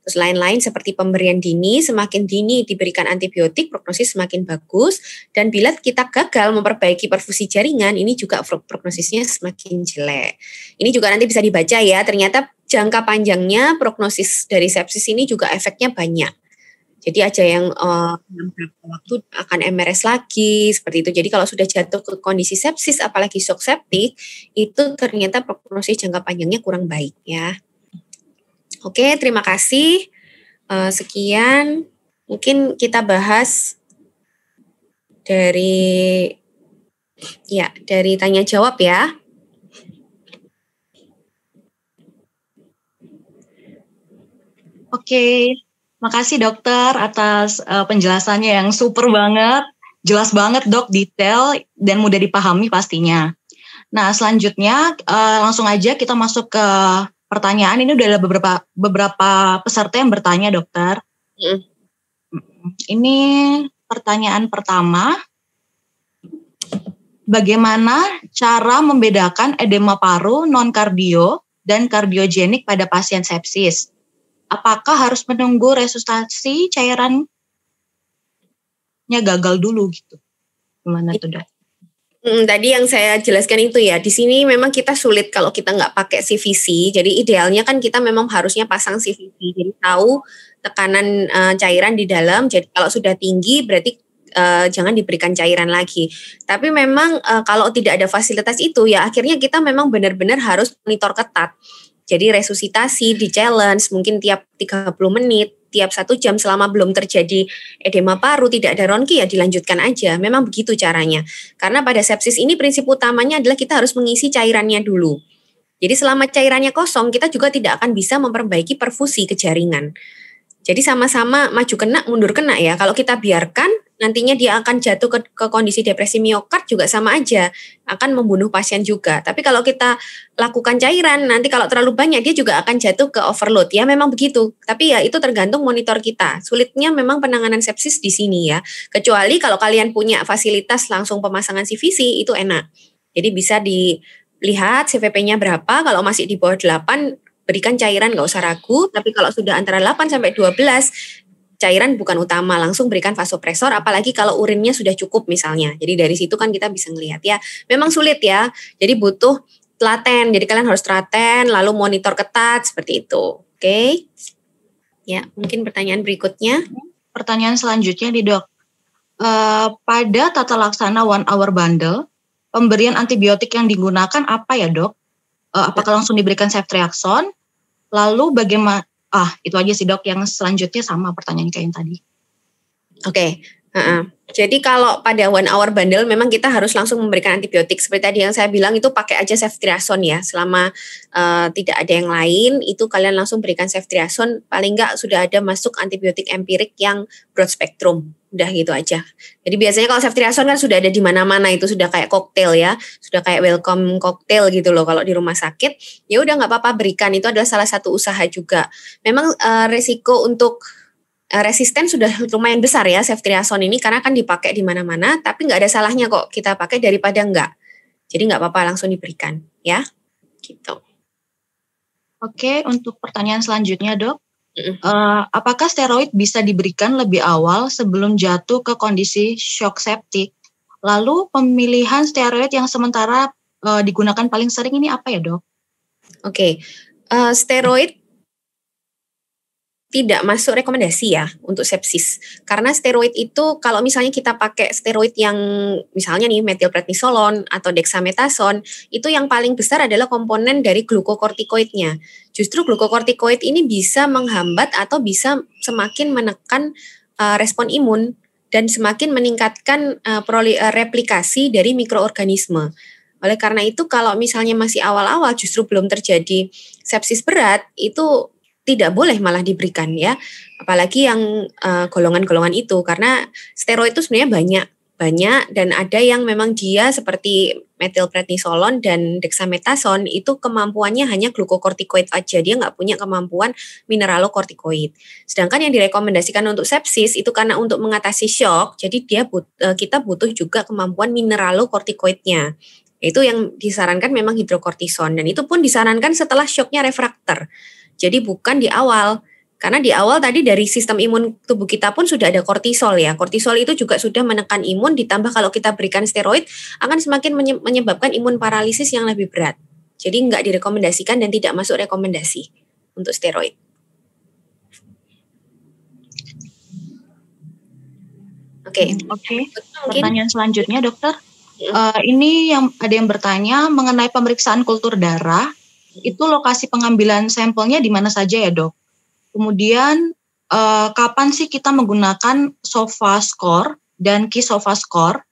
Terus lain-lain seperti pemberian dini, semakin dini diberikan antibiotik, prognosis semakin bagus. Dan bila kita gagal memperbaiki perfusi jaringan, ini juga prognosisnya semakin jelek. Ini juga nanti bisa dibaca ya, ternyata jangka panjangnya prognosis dari sepsis ini juga efeknya banyak. Jadi ada yang beberapa waktu akan MRS lagi, seperti itu. Jadi kalau sudah jatuh ke kondisi sepsis, apalagi shock septik, itu ternyata prognosis jangka panjangnya kurang baik ya. Oke, terima kasih. Sekian, mungkin kita bahas dari tanya jawab ya. Oke, makasih dokter atas penjelasannya yang super banget, jelas banget dok, detail dan mudah dipahami pastinya. Nah selanjutnya langsung aja kita masuk ke pertanyaan. Ini udah ada beberapa peserta yang bertanya, dokter. Ini pertanyaan pertama. Bagaimana cara membedakan edema paru non-kardio dan kardiogenik pada pasien sepsis? Apakah harus menunggu resusitasi cairannya gagal dulu gitu? Gimana tuh, dok? Tadi yang saya jelaskan itu ya, di sini memang kita sulit kalau kita nggak pakai CVC. Jadi idealnya kan kita memang harusnya pasang CVC. Jadi tahu tekanan cairan di dalam. Jadi kalau sudah tinggi berarti jangan diberikan cairan lagi. Tapi memang kalau tidak ada fasilitas itu ya akhirnya kita memang benar-benar harus monitor ketat. Jadi resusitasi di challenge mungkin tiap 30 menit. Tiap 1 jam selama belum terjadi edema paru, tidak ada ronki ya dilanjutkan aja. Memang begitu caranya. Karena pada sepsis ini prinsip utamanya adalah kita harus mengisi cairannya dulu. Jadi selama cairannya kosong, kita juga tidak akan bisa memperbaiki perfusi ke jaringan. Jadi sama-sama maju kena, mundur kena ya. Kalau kita biarkan, nantinya dia akan jatuh ke kondisi depresi miokard juga sama aja. Akan membunuh pasien juga. Tapi kalau kita lakukan cairan, nanti kalau terlalu banyak, dia juga akan jatuh ke overload. Ya memang begitu. Tapi ya itu tergantung monitor kita. Sulitnya memang penanganan sepsis di sini ya. Kecuali kalau kalian punya fasilitas langsung pemasangan CVC, itu enak. Jadi bisa dilihat CVP-nya berapa. Kalau masih di bawah 8, berikan cairan, nggak usah ragu. Tapi kalau sudah antara 8 sampai 12, cairan bukan utama, langsung berikan vasopresor, apalagi kalau urinnya sudah cukup misalnya. Jadi dari situ kan kita bisa ngelihat ya. Memang sulit ya, jadi butuh telaten. Jadi kalian harus telaten, lalu monitor ketat seperti itu. Oke? Ya, mungkin pertanyaan berikutnya. Pertanyaan selanjutnya nih dok. Pada tata laksana 1 hour bundle, pemberian antibiotik yang digunakan apa ya dok? Apakah langsung diberikan ceftriaxone? Lalu bagaimana? Itu aja sih dok, yang selanjutnya sama pertanyaan kayak yang tadi. Oke. Jadi kalau pada 1 hour bundle memang kita harus langsung memberikan antibiotik. Seperti tadi yang saya bilang itu pakai aja ceftriaxone ya. Selama tidak ada yang lain, itu kalian langsung berikan ceftriaxone. Paling enggak sudah ada masuk antibiotik empirik yang broad spectrum. Udah gitu aja. Jadi biasanya kalau ceftriaxone kan sudah ada di mana-mana, itu sudah kayak koktail ya. Sudah kayak welcome cocktail gitu loh kalau di rumah sakit. Ya udah nggak apa-apa berikan, itu adalah salah satu usaha juga. Memang resiko untuk resisten sudah lumayan besar ya ceftriaxone ini karena kan dipakai di mana-mana, tapi nggak ada salahnya kok kita pakai daripada enggak. Jadi nggak apa-apa langsung diberikan ya. Gitu. Oke, untuk pertanyaan selanjutnya dok. Apakah steroid bisa diberikan lebih awal sebelum jatuh ke kondisi shock septic? Lalu pemilihan steroid yang sementara digunakan paling sering ini apa ya dok? Oke, steroid tidak masuk rekomendasi ya untuk sepsis. Karena steroid itu kalau misalnya kita pakai steroid yang misalnya nih methylprednisolone atau dexamethasone, itu yang paling besar adalah komponen dari glukokortikoidnya. Justru glukokortikoid ini bisa menghambat atau bisa semakin menekan respon imun dan semakin meningkatkan replikasi dari mikroorganisme. Oleh karena itu kalau misalnya masih awal-awal justru belum terjadi sepsis berat, itu tidak boleh malah diberikan ya, apalagi yang golongan-golongan itu, karena steroid itu sebenarnya banyak dan ada yang memang dia seperti methylprednisolone dan dexamethasone itu kemampuannya hanya glukokortikoid aja, dia nggak punya kemampuan mineralokortikoid. Sedangkan yang direkomendasikan untuk sepsis itu karena untuk mengatasi shock, jadi kita butuh juga kemampuan mineralokortikoidnya. Itu yang disarankan memang hidrokortison, dan itu pun disarankan setelah shocknya refrakter. Jadi bukan di awal, karena di awal tadi dari sistem imun tubuh kita pun sudah ada kortisol ya. Kortisol itu juga sudah menekan imun, ditambah kalau kita berikan steroid akan semakin menyebabkan imun paralisis yang lebih berat. Jadi nggak direkomendasikan dan tidak masuk rekomendasi untuk steroid. Oke. Pertanyaan selanjutnya dokter. Ini yang ada yang bertanya mengenai pemeriksaan kultur darah. Itu lokasi pengambilan sampelnya di mana saja ya dok? Kemudian kapan sih kita menggunakan SOFA-score dan Key-SOFA-score?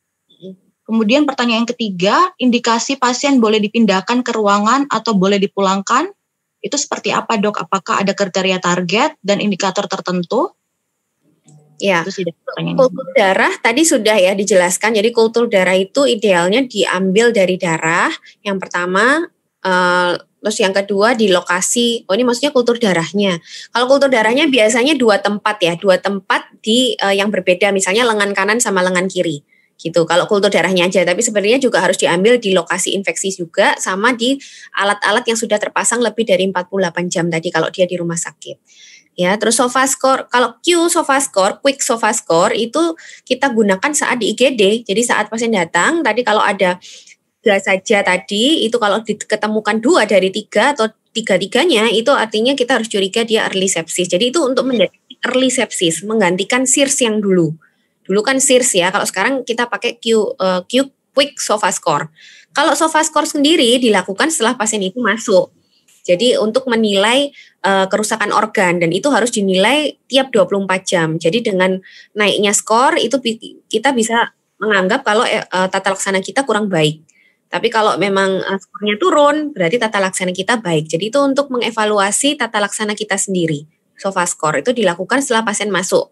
Kemudian pertanyaan yang ketiga, indikasi pasien boleh dipindahkan ke ruangan atau boleh dipulangkan? Itu seperti apa dok? Apakah ada kriteria target dan indikator tertentu? Ya, kultur darah tadi sudah ya dijelaskan. Jadi kultur darah itu idealnya diambil dari darah. Yang pertama, terus yang kedua di lokasi. Ini maksudnya kultur darahnya. Kalau kultur darahnya biasanya 2 tempat ya, 2 tempat di yang berbeda. Misalnya lengan kanan sama lengan kiri. Gitu. Kalau kultur darahnya aja, tapi sebenarnya juga harus diambil di lokasi infeksi juga, sama di alat-alat yang sudah terpasang lebih dari 48 jam tadi kalau dia di rumah sakit. Ya, terus SOFA-score, kalau Q-SOFA-score, quick SOFA-score itu kita gunakan saat di IGD. Jadi saat pasien datang, tadi kalau ada saja tadi, itu kalau diketemukan 2 dari 3 atau 3-3-nya, itu artinya kita harus curiga dia early sepsis. Jadi itu untuk mendeteksi early sepsis, menggantikan SIRS yang dulu. Dulu kan SIRS ya, kalau sekarang kita pakai Q quick SOFA-score. Kalau SOFA-score sendiri dilakukan setelah pasien itu masuk. Jadi untuk menilai kerusakan organ, dan itu harus dinilai tiap 24 jam. Jadi dengan naiknya skor itu kita bisa menganggap kalau tata laksana kita kurang baik. Tapi kalau memang skornya turun berarti tata laksana kita baik. Jadi itu untuk mengevaluasi tata laksana kita sendiri. SOFA score itu dilakukan setelah pasien masuk.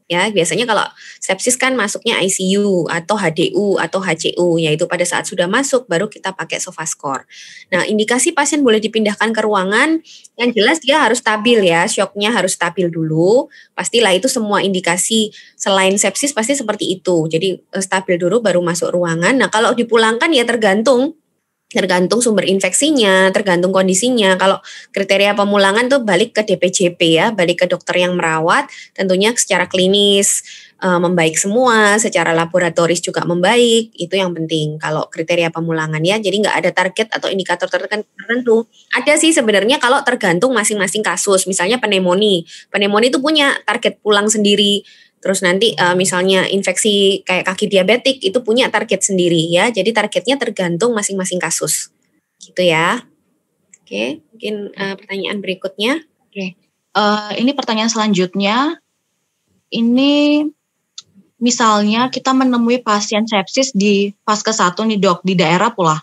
Ya, biasanya kalau sepsis kan masuknya ICU atau HDU atau HCU, yaitu pada saat sudah masuk baru kita pakai SOFA score. Nah, indikasi pasien boleh dipindahkan ke ruangan, yang jelas dia harus stabil ya, shocknya harus stabil dulu. Pastilah itu semua indikasi selain sepsis pasti seperti itu. Jadi stabil dulu baru masuk ruangan. Nah, kalau dipulangkan ya tergantung Tergantung sumber infeksinya, tergantung kondisinya. Kalau kriteria pemulangan tuh balik ke DPJP ya, balik ke dokter yang merawat, tentunya secara klinis membaik semua, secara laboratoris juga membaik, itu yang penting kalau kriteria pemulangan ya. Jadi nggak ada target atau indikator tertentu. Ada sih sebenarnya kalau tergantung masing-masing kasus, misalnya pneumonia itu punya target pulang sendiri. Terus nanti misalnya infeksi kayak kaki diabetik itu punya target sendiri ya. Jadi targetnya tergantung masing-masing kasus. Gitu ya. Oke, mungkin pertanyaan berikutnya. Oke. Ini pertanyaan selanjutnya. Ini misalnya kita menemui pasien sepsis di Vaskes 1 nih dok, di daerah pula.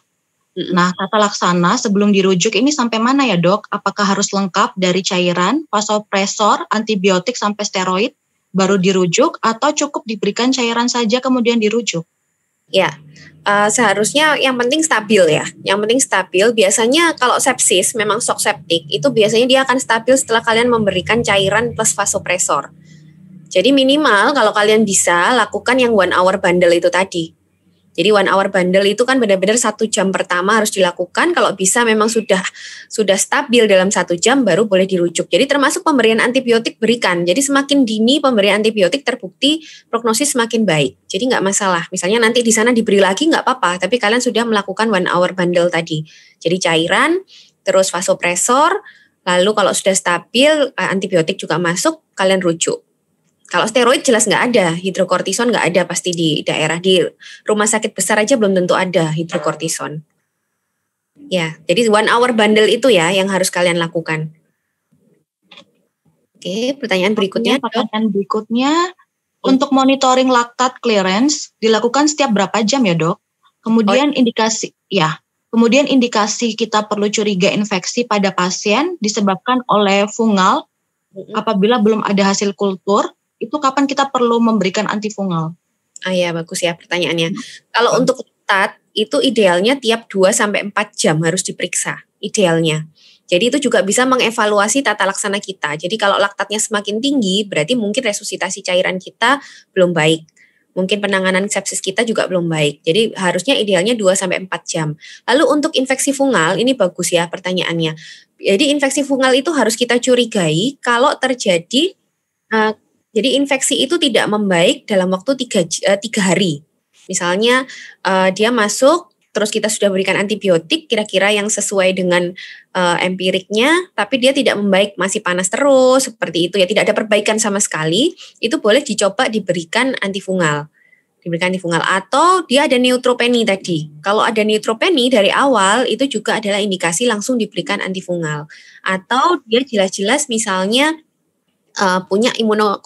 Nah, tata laksana sebelum dirujuk ini sampai mana ya dok? Apakah harus lengkap dari cairan, vasopresor, antibiotik sampai steroid? Baru dirujuk atau cukup diberikan cairan saja kemudian dirujuk? Ya, seharusnya yang penting stabil ya. Yang penting stabil. Biasanya kalau sepsis memang shock septic itu biasanya dia akan stabil setelah kalian memberikan cairan plus vasopresor. Jadi minimal kalau kalian bisa lakukan yang 1 hour bundle itu tadi. Jadi 1 hour bundle itu kan benar-benar 1 jam pertama harus dilakukan. Kalau bisa memang sudah stabil dalam 1 jam baru boleh dirujuk. Jadi termasuk pemberian antibiotik berikan. Jadi semakin dini pemberian antibiotik terbukti prognosis semakin baik. Jadi nggak masalah. Misalnya nanti di sana diberi lagi nggak apa-apa. Tapi kalian sudah melakukan 1 hour bundle tadi. Jadi cairan, terus vasopresor, lalu kalau sudah stabil antibiotik juga masuk, kalian rujuk. Kalau steroid jelas nggak ada, hidrokortison nggak ada pasti di daerah. Di rumah sakit besar aja belum tentu ada hidrokortison. Ya, jadi 1 hour bundle itu ya yang harus kalian lakukan. Oke, pertanyaan berikutnya. Pertanyaan berikutnya, untuk monitoring laktat clearance dilakukan setiap berapa jam ya dok? Kemudian kemudian indikasi kita perlu curiga infeksi pada pasien disebabkan oleh fungal apabila belum ada hasil kultur. Itu kapan kita perlu memberikan antifungal? Ya, bagus ya pertanyaannya. Kalau untuk laktat itu idealnya tiap 2-4 jam harus diperiksa, idealnya. Jadi itu juga bisa mengevaluasi tata laksana kita. Jadi kalau laktatnya semakin tinggi, berarti mungkin resusitasi cairan kita belum baik. Mungkin penanganan sepsis kita juga belum baik. Jadi harusnya idealnya 2-4 jam. Lalu untuk infeksi fungal, ini bagus ya pertanyaannya. Jadi infeksi fungal itu harus kita curigai kalau terjadi jadi infeksi itu tidak membaik dalam waktu 3 hari. Misalnya dia masuk, terus kita sudah berikan antibiotik kira-kira yang sesuai dengan empiriknya, tapi dia tidak membaik, masih panas terus, seperti itu ya, tidak ada perbaikan sama sekali, itu boleh dicoba diberikan antifungal. Atau dia ada neutropeni tadi. Kalau ada neutropeni dari awal, itu juga adalah indikasi langsung diberikan antifungal. Atau dia jelas-jelas misalnya punya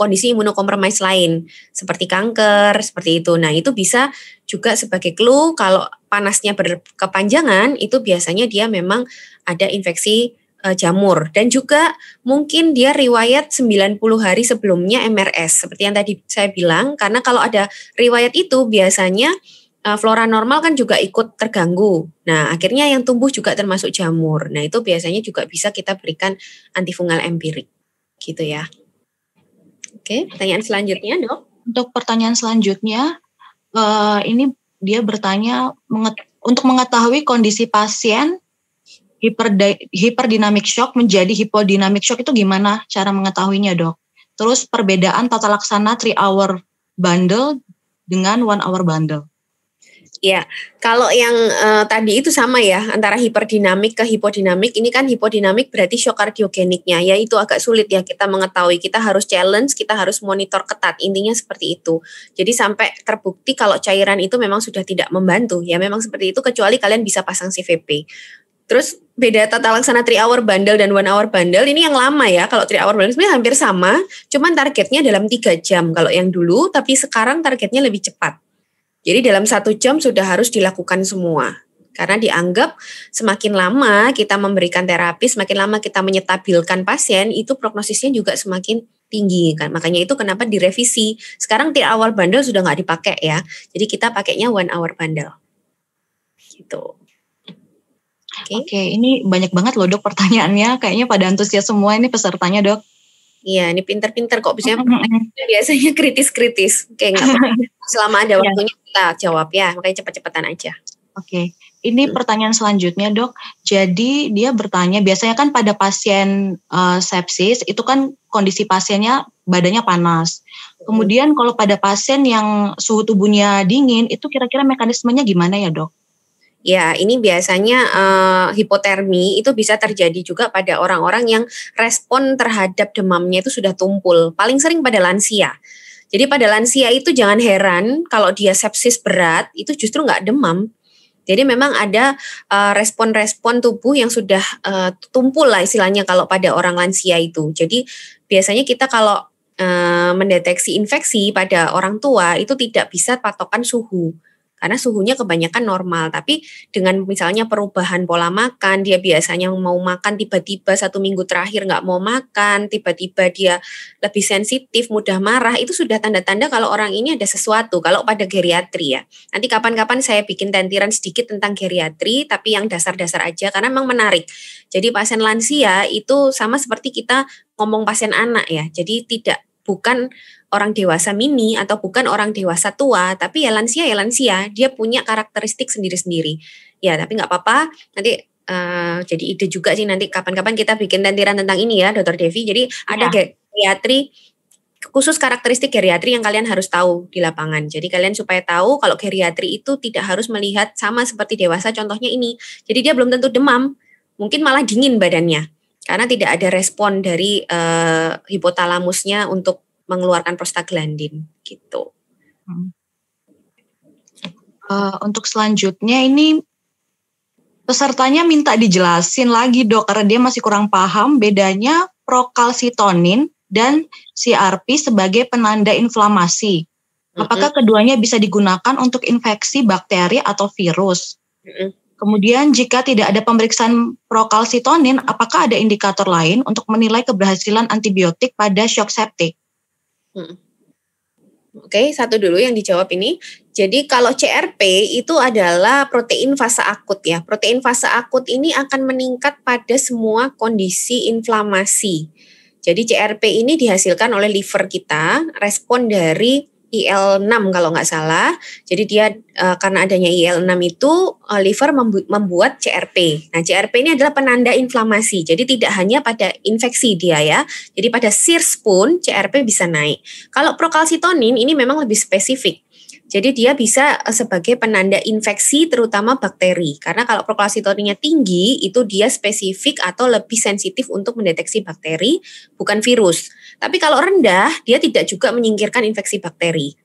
kondisi imunokompromis lain seperti kanker, seperti itu. Nah, itu bisa juga sebagai clue kalau panasnya berkepanjangan itu biasanya dia memang ada infeksi jamur, dan juga mungkin dia riwayat 90 hari sebelumnya MRS seperti yang tadi saya bilang, karena kalau ada riwayat itu biasanya flora normal kan juga ikut terganggu. Nah, akhirnya yang tumbuh juga termasuk jamur. Nah, itu biasanya juga bisa kita berikan antifungal empirik. Gitu ya. Oke, pertanyaan selanjutnya dok. Untuk pertanyaan selanjutnya, ini dia bertanya untuk mengetahui kondisi pasien hiperdinamic shock menjadi hipodinamic shock itu gimana cara mengetahuinya dok? Terus perbedaan tata laksana 3 hour bundle dengan 1 hour bundle. Ya, kalau yang tadi itu sama ya, antara hiperdinamik ke hipodinamik. Ini kan hipodinamik berarti shock kardiogeniknya, ya itu agak sulit ya kita mengetahui. Kita harus challenge, kita harus monitor ketat, intinya seperti itu. Jadi sampai terbukti kalau cairan itu memang sudah tidak membantu, ya memang seperti itu, kecuali kalian bisa pasang CVP. Terus beda tata laksana 3 hour bundle dan 1 hour bundle, ini yang lama ya. Kalau 3 hour bundle sebenarnya hampir sama, cuman targetnya dalam 3 jam kalau yang dulu, tapi sekarang targetnya lebih cepat. Jadi dalam 1 jam sudah harus dilakukan semua. Karena dianggap semakin lama kita memberikan terapi, semakin lama kita menyetabilkan pasien, itu prognosisnya juga semakin tinggi kan. Makanya itu kenapa direvisi. Sekarang 3 hour bundle sudah nggak dipakai ya. Jadi kita pakainya 1 hour bundle. Gitu. Oke, ini banyak banget loh dok pertanyaannya. Kayaknya pada antusias semua ini pesertanya dok. Iya, ini pinter-pinter kok. Biasanya kritis-kritis. Oke, nggak apa-apa. Selama ada waktunya kita jawab ya. Makanya cepat-cepatan aja. Oke, ini pertanyaan selanjutnya dok. Jadi dia bertanya, biasanya kan pada pasien sepsis itu kan kondisi pasiennya badannya panas. Kemudian kalau pada pasien yang suhu tubuhnya dingin, itu kira-kira mekanismenya gimana ya dok? Ya, ini biasanya hipotermi itu bisa terjadi juga pada orang-orang yang respon terhadap demamnya itu sudah tumpul. Paling sering pada lansia. Jadi pada lansia itu jangan heran kalau dia sepsis berat itu justru nggak demam. Jadi memang ada respon-respon tubuh yang sudah tumpul lah istilahnya kalau pada orang lansia itu. Jadi biasanya kita kalau mendeteksi infeksi pada orang tua itu tidak bisa patokan suhu. Karena suhunya kebanyakan normal, tapi dengan misalnya perubahan pola makan, dia biasanya mau makan tiba-tiba 1 minggu terakhir nggak mau makan, tiba-tiba dia lebih sensitif, mudah marah, itu sudah tanda-tanda kalau orang ini ada sesuatu, kalau pada geriatri ya. Nanti kapan-kapan saya bikin tentiran sedikit tentang geriatri, tapi yang dasar-dasar aja, karena memang menarik. Jadi pasien lansia itu sama seperti kita ngomong pasien anak ya, jadi bukan orang dewasa mini atau bukan orang dewasa tua, tapi ya lansia, dia punya karakteristik sendiri-sendiri. Ya, tapi nggak apa-apa, nanti jadi ide juga sih nanti kapan-kapan kita bikin tentiran tentang ini ya, Dr. Devi. Jadi ada geriatri, khusus karakteristik geriatri yang kalian harus tahu di lapangan. Jadi kalian supaya tahu kalau geriatri itu tidak harus melihat sama seperti dewasa, contohnya ini. Jadi dia belum tentu demam, mungkin malah dingin badannya. Karena tidak ada respon dari hipotalamusnya untuk mengeluarkan prostaglandin gitu. Untuk selanjutnya ini pesertanya minta dijelasin lagi dok, karena dia masih kurang paham bedanya prokalsitonin dan CRP sebagai penanda inflamasi. Apakah keduanya bisa digunakan untuk infeksi bakteri atau virus? Kemudian jika tidak ada pemeriksaan prokalsitonin, apakah ada indikator lain untuk menilai keberhasilan antibiotik pada shock septic? Oke, satu dulu yang dijawab ini. Jadi kalau CRP itu adalah protein fase akut ya. Protein fase akut ini akan meningkat pada semua kondisi inflamasi. Jadi CRP ini dihasilkan oleh liver kita, respon dari IL-6 kalau nggak salah. Jadi dia karena adanya IL-6 itu liver membuat CRP. Nah, CRP ini adalah penanda inflamasi. Jadi tidak hanya pada infeksi dia ya. Jadi pada SIRS pun CRP bisa naik. Kalau prokalsitonin ini memang lebih spesifik. Jadi dia bisa sebagai penanda infeksi terutama bakteri. Karena kalau prokalsitoninnya tinggi itu dia spesifik atau lebih sensitif untuk mendeteksi bakteri bukan virus. Tapi kalau rendah dia tidak juga menyingkirkan infeksi bakteri.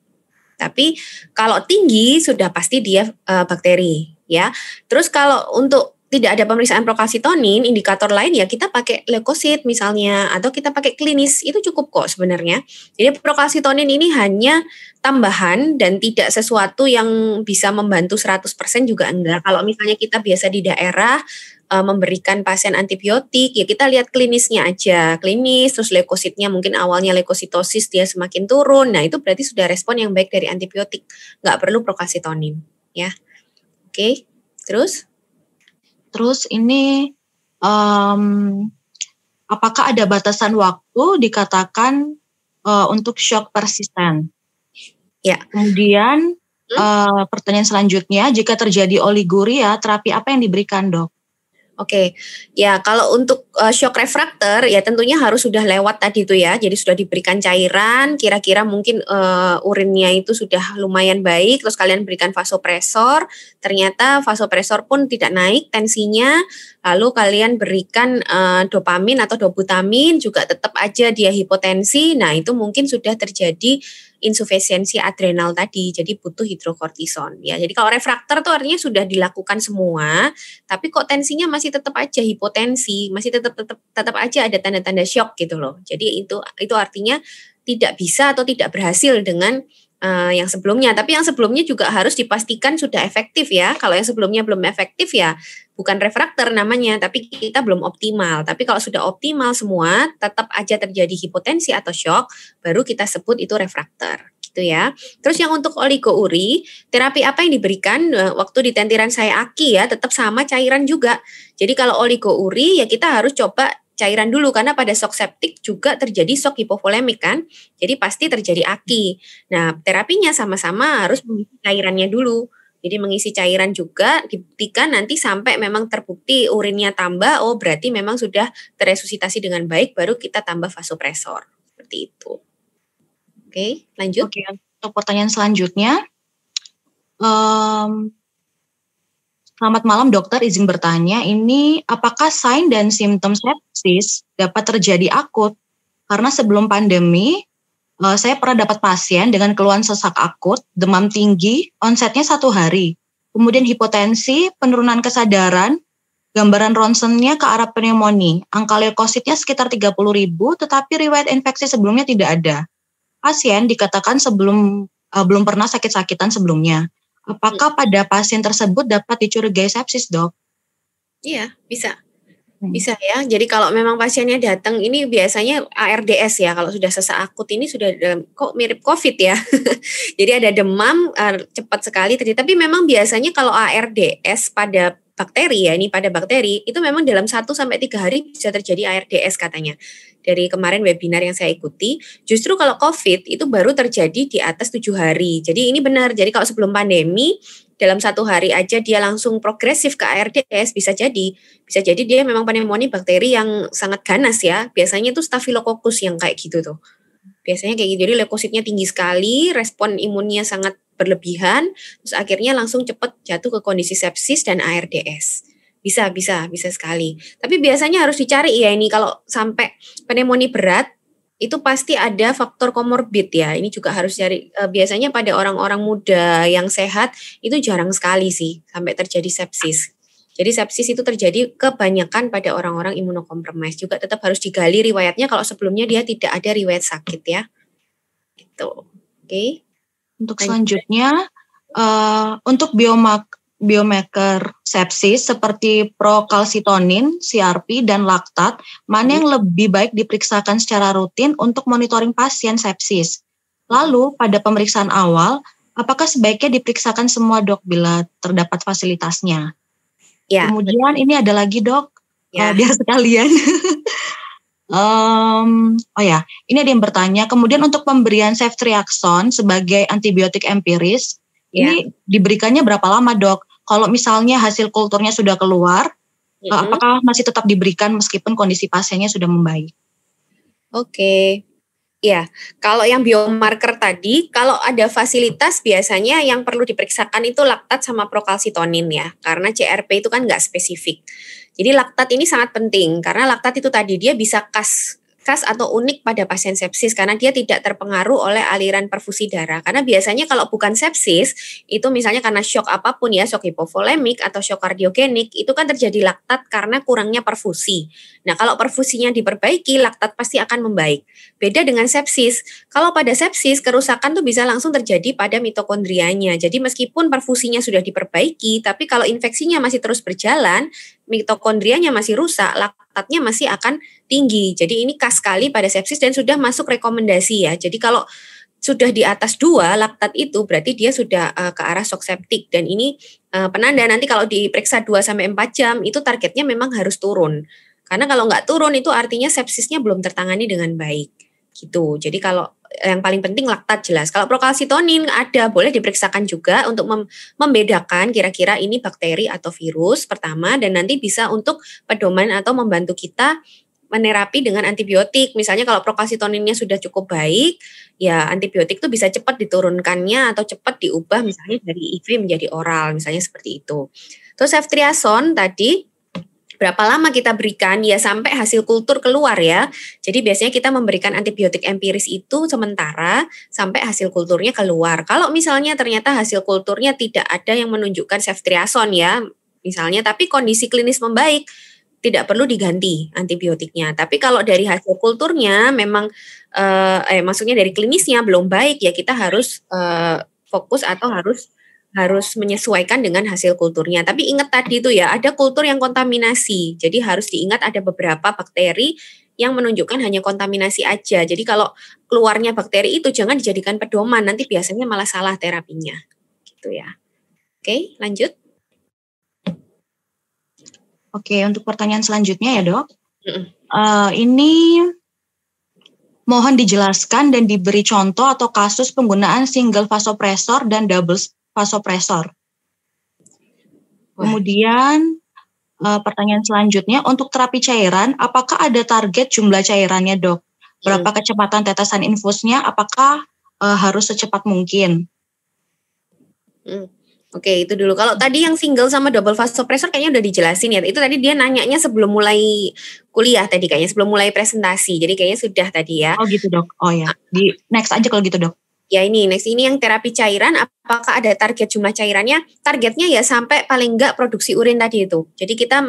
Tapi kalau tinggi sudah pasti dia bakteri ya. Terus kalau untuk tidak ada pemeriksaan prokalsitonin, indikator lain ya kita pakai leukosit misalnya atau kita pakai klinis, itu cukup kok sebenarnya. Jadi prokalsitonin ini hanya tambahan dan tidak sesuatu yang bisa membantu 100% juga enggak. Kalau misalnya kita biasa di daerah memberikan pasien antibiotik, ya kita lihat klinisnya aja. Klinis, terus leukositnya mungkin awalnya leukositosis dia semakin turun. Nah itu berarti sudah respon yang baik dari antibiotik. Nggak perlu prokalsitonin. Ya, oke. Terus ini apakah ada batasan waktu dikatakan untuk shock persisten? Ya. Kemudian pertanyaan selanjutnya, jika terjadi oliguria, terapi apa yang diberikan dok? Oke, ya kalau untuk shock refraktor ya tentunya harus sudah lewat tadi itu ya, jadi sudah diberikan cairan, kira-kira mungkin urinnya itu sudah lumayan baik, terus kalian berikan vasopresor, ternyata vasopresor pun tidak naik tensinya, lalu kalian berikan dopamin atau dobutamin juga tetap aja dia hipotensi, nah itu mungkin sudah terjadi insufisiensi adrenal tadi, jadi butuh hidrokortison ya. Jadi kalau refraktor tuh artinya sudah dilakukan semua, tapi kok tensinya masih tetap aja hipotensi, masih tetap aja ada tanda-tanda shock gitu loh. Jadi itu artinya tidak bisa atau tidak berhasil dengan yang sebelumnya. Tapi yang sebelumnya juga harus dipastikan sudah efektif ya. Kalau yang sebelumnya belum efektif ya bukan refraktor namanya, tapi kita belum optimal. Tapi kalau sudah optimal semua, tetap aja terjadi hipotensi atau shock, baru kita sebut itu refraktor. Gitu ya. Terus yang untuk oligouri, terapi apa yang diberikan waktu di tentiran saya AKI ya, tetap sama cairan juga. Jadi kalau oligouri ya kita harus coba cairan dulu karena pada shock septic juga terjadi shock hipovolemik kan. Jadi pasti terjadi AKI. Nah, terapinya sama-sama harus mengisi cairannya dulu Jadi mengisi cairan juga dibuktikan nanti sampai memang terbukti urinnya tambah, oh berarti memang sudah terresusitasi dengan baik, baru kita tambah vasopresor. Seperti itu. Oke, lanjut. Oke, untuk pertanyaan selanjutnya. Selamat malam dokter, izin bertanya, ini apakah sign dan simptom sepsis dapat terjadi akut? Karena sebelum pandemi, saya pernah dapat pasien dengan keluhan sesak akut, demam tinggi, onsetnya 1 hari. Kemudian hipotensi, penurunan kesadaran, gambaran ronsennya ke arah pneumonia. Angka leukositnya sekitar 30.000, tetapi riwayat infeksi sebelumnya tidak ada. Pasien dikatakan belum pernah sakit-sakitan sebelumnya. Apakah pada pasien tersebut dapat dicurigai sepsis, dok? Iya, bisa. Bisa ya. Jadi kalau memang pasiennya datang ini biasanya ARDS ya. Kalau sudah sesak akut ini sudah kok mirip COVID ya. Jadi ada demam cepat sekali terjadi. Tapi memang biasanya kalau ARDS pada bakteri ya, ini pada bakteri itu memang dalam 1-3 hari bisa terjadi ARDS katanya. Dari kemarin webinar yang saya ikuti, justru kalau COVID itu baru terjadi di atas 7 hari. Jadi ini benar. Jadi kalau sebelum pandemi dalam 1 hari aja dia langsung progresif ke ARDS, bisa jadi dia memang pneumonia bakteri yang sangat ganas ya. Biasanya itu Staphylococcus yang kayak gitu tuh. Biasanya kayak gitu. Jadi leukositnya tinggi sekali, respon imunnya sangat berlebihan, terus akhirnya langsung cepat jatuh ke kondisi sepsis dan ARDS. Bisa sekali. Tapi biasanya harus dicari ya ini kalau sampai pneumonia berat itu pasti ada faktor komorbid ya. Ini juga harus cari. Biasanya pada orang-orang muda yang sehat itu jarang sekali sih sampai terjadi sepsis. Jadi sepsis itu terjadi kebanyakan pada orang-orang imunokompromis. Juga tetap harus digali riwayatnya kalau sebelumnya dia tidak ada riwayat sakit ya. Gitu. Oke. Untuk selanjutnya, untuk biomarker sepsis seperti prokalsitonin, CRP, dan laktat, mana yang lebih baik diperiksakan secara rutin untuk monitoring pasien sepsis? Lalu, pada pemeriksaan awal, apakah sebaiknya diperiksakan semua dok bila terdapat fasilitasnya? Ya. Kemudian ini ada lagi dok, biar sekalian. Ini ada yang bertanya, kemudian untuk pemberian ceftriaxone sebagai antibiotik empiris, ini diberikannya berapa lama dok? Kalau misalnya hasil kulturnya sudah keluar, apakah masih tetap diberikan meskipun kondisi pasiennya sudah membaik? Oke. Ya, kalau yang biomarker tadi, kalau ada fasilitas biasanya yang perlu diperiksakan itu laktat sama prokalsitonin ya, karena CRP itu kan nggak spesifik. Jadi laktat ini sangat penting, karena laktat itu tadi dia bisa khas atau unik pada pasien sepsis karena dia tidak terpengaruh oleh aliran perfusi darah. Karena biasanya kalau bukan sepsis, itu misalnya karena shock apapun ya, shock hipovolemik atau shock kardiogenik, itu kan terjadi laktat karena kurangnya perfusi. Nah, kalau perfusinya diperbaiki, laktat pasti akan membaik. Beda dengan sepsis. Kalau pada sepsis, kerusakan tuh bisa langsung terjadi pada mitokondrianya. Jadi meskipun perfusinya sudah diperbaiki, tapi kalau infeksinya masih terus berjalan, mitokondrianya masih rusak, laktatnya masih akan tinggi. Jadi ini khas sekali pada sepsis dan sudah masuk rekomendasi ya. Jadi kalau sudah di atas 2 laktat itu berarti dia sudah ke arah shock septic dan ini penanda nanti kalau diperiksa 2-4 jam itu targetnya memang harus turun. Karena kalau nggak turun itu artinya sepsisnya belum tertangani dengan baik. Gitu. Jadi kalau yang paling penting laktat jelas. Kalau prokalsitonin ada, boleh diperiksakan juga untuk membedakan kira-kira ini bakteri atau virus pertama dan nanti bisa untuk pedoman atau membantu kita menerapi dengan antibiotik. Misalnya kalau prokalsitoninnya sudah cukup baik, ya antibiotik itu bisa cepat diturunkannya atau cepat diubah misalnya dari IV menjadi oral, misalnya seperti itu. Terus ceftriaxone tadi berapa lama kita berikan? Ya sampai hasil kultur keluar ya. Jadi biasanya kita memberikan antibiotik empiris itu sementara sampai hasil kulturnya keluar. Kalau misalnya ternyata hasil kulturnya tidak ada yang menunjukkan ceftriaxone ya, misalnya tapi kondisi klinis membaik, tidak perlu diganti antibiotiknya. Tapi kalau dari hasil kulturnya memang maksudnya dari klinisnya belum baik ya kita harus fokus atau harus menyesuaikan dengan hasil kulturnya. Tapi ingat tadi itu ya, ada kultur yang kontaminasi. Jadi harus diingat ada beberapa bakteri yang menunjukkan hanya kontaminasi aja. Jadi kalau keluarnya bakteri itu jangan dijadikan pedoman, nanti biasanya malah salah terapinya. Gitu ya. Oke, lanjut. Oke, untuk pertanyaan selanjutnya ya dok. Ini mohon dijelaskan dan diberi contoh atau kasus penggunaan single vasopresor dan double vasopresor. Wah. Kemudian pertanyaan selanjutnya, untuk terapi cairan, apakah ada target jumlah cairannya, Dok? Berapa kecepatan tetesan infusnya? Apakah harus secepat mungkin? Oke, itu dulu. Kalau tadi yang single sama double vasopressor kayaknya udah dijelasin ya. Itu tadi dia nanyanya sebelum mulai kuliah tadi kayaknya, sebelum mulai presentasi. Jadi kayaknya sudah tadi ya. Oh gitu, Dok. Oh ya, di next aja kalau gitu, Dok. Ya ini, next ini yang terapi cairan, apakah ada target jumlah cairannya? Targetnya ya sampai paling enggak produksi urin tadi itu. Jadi kita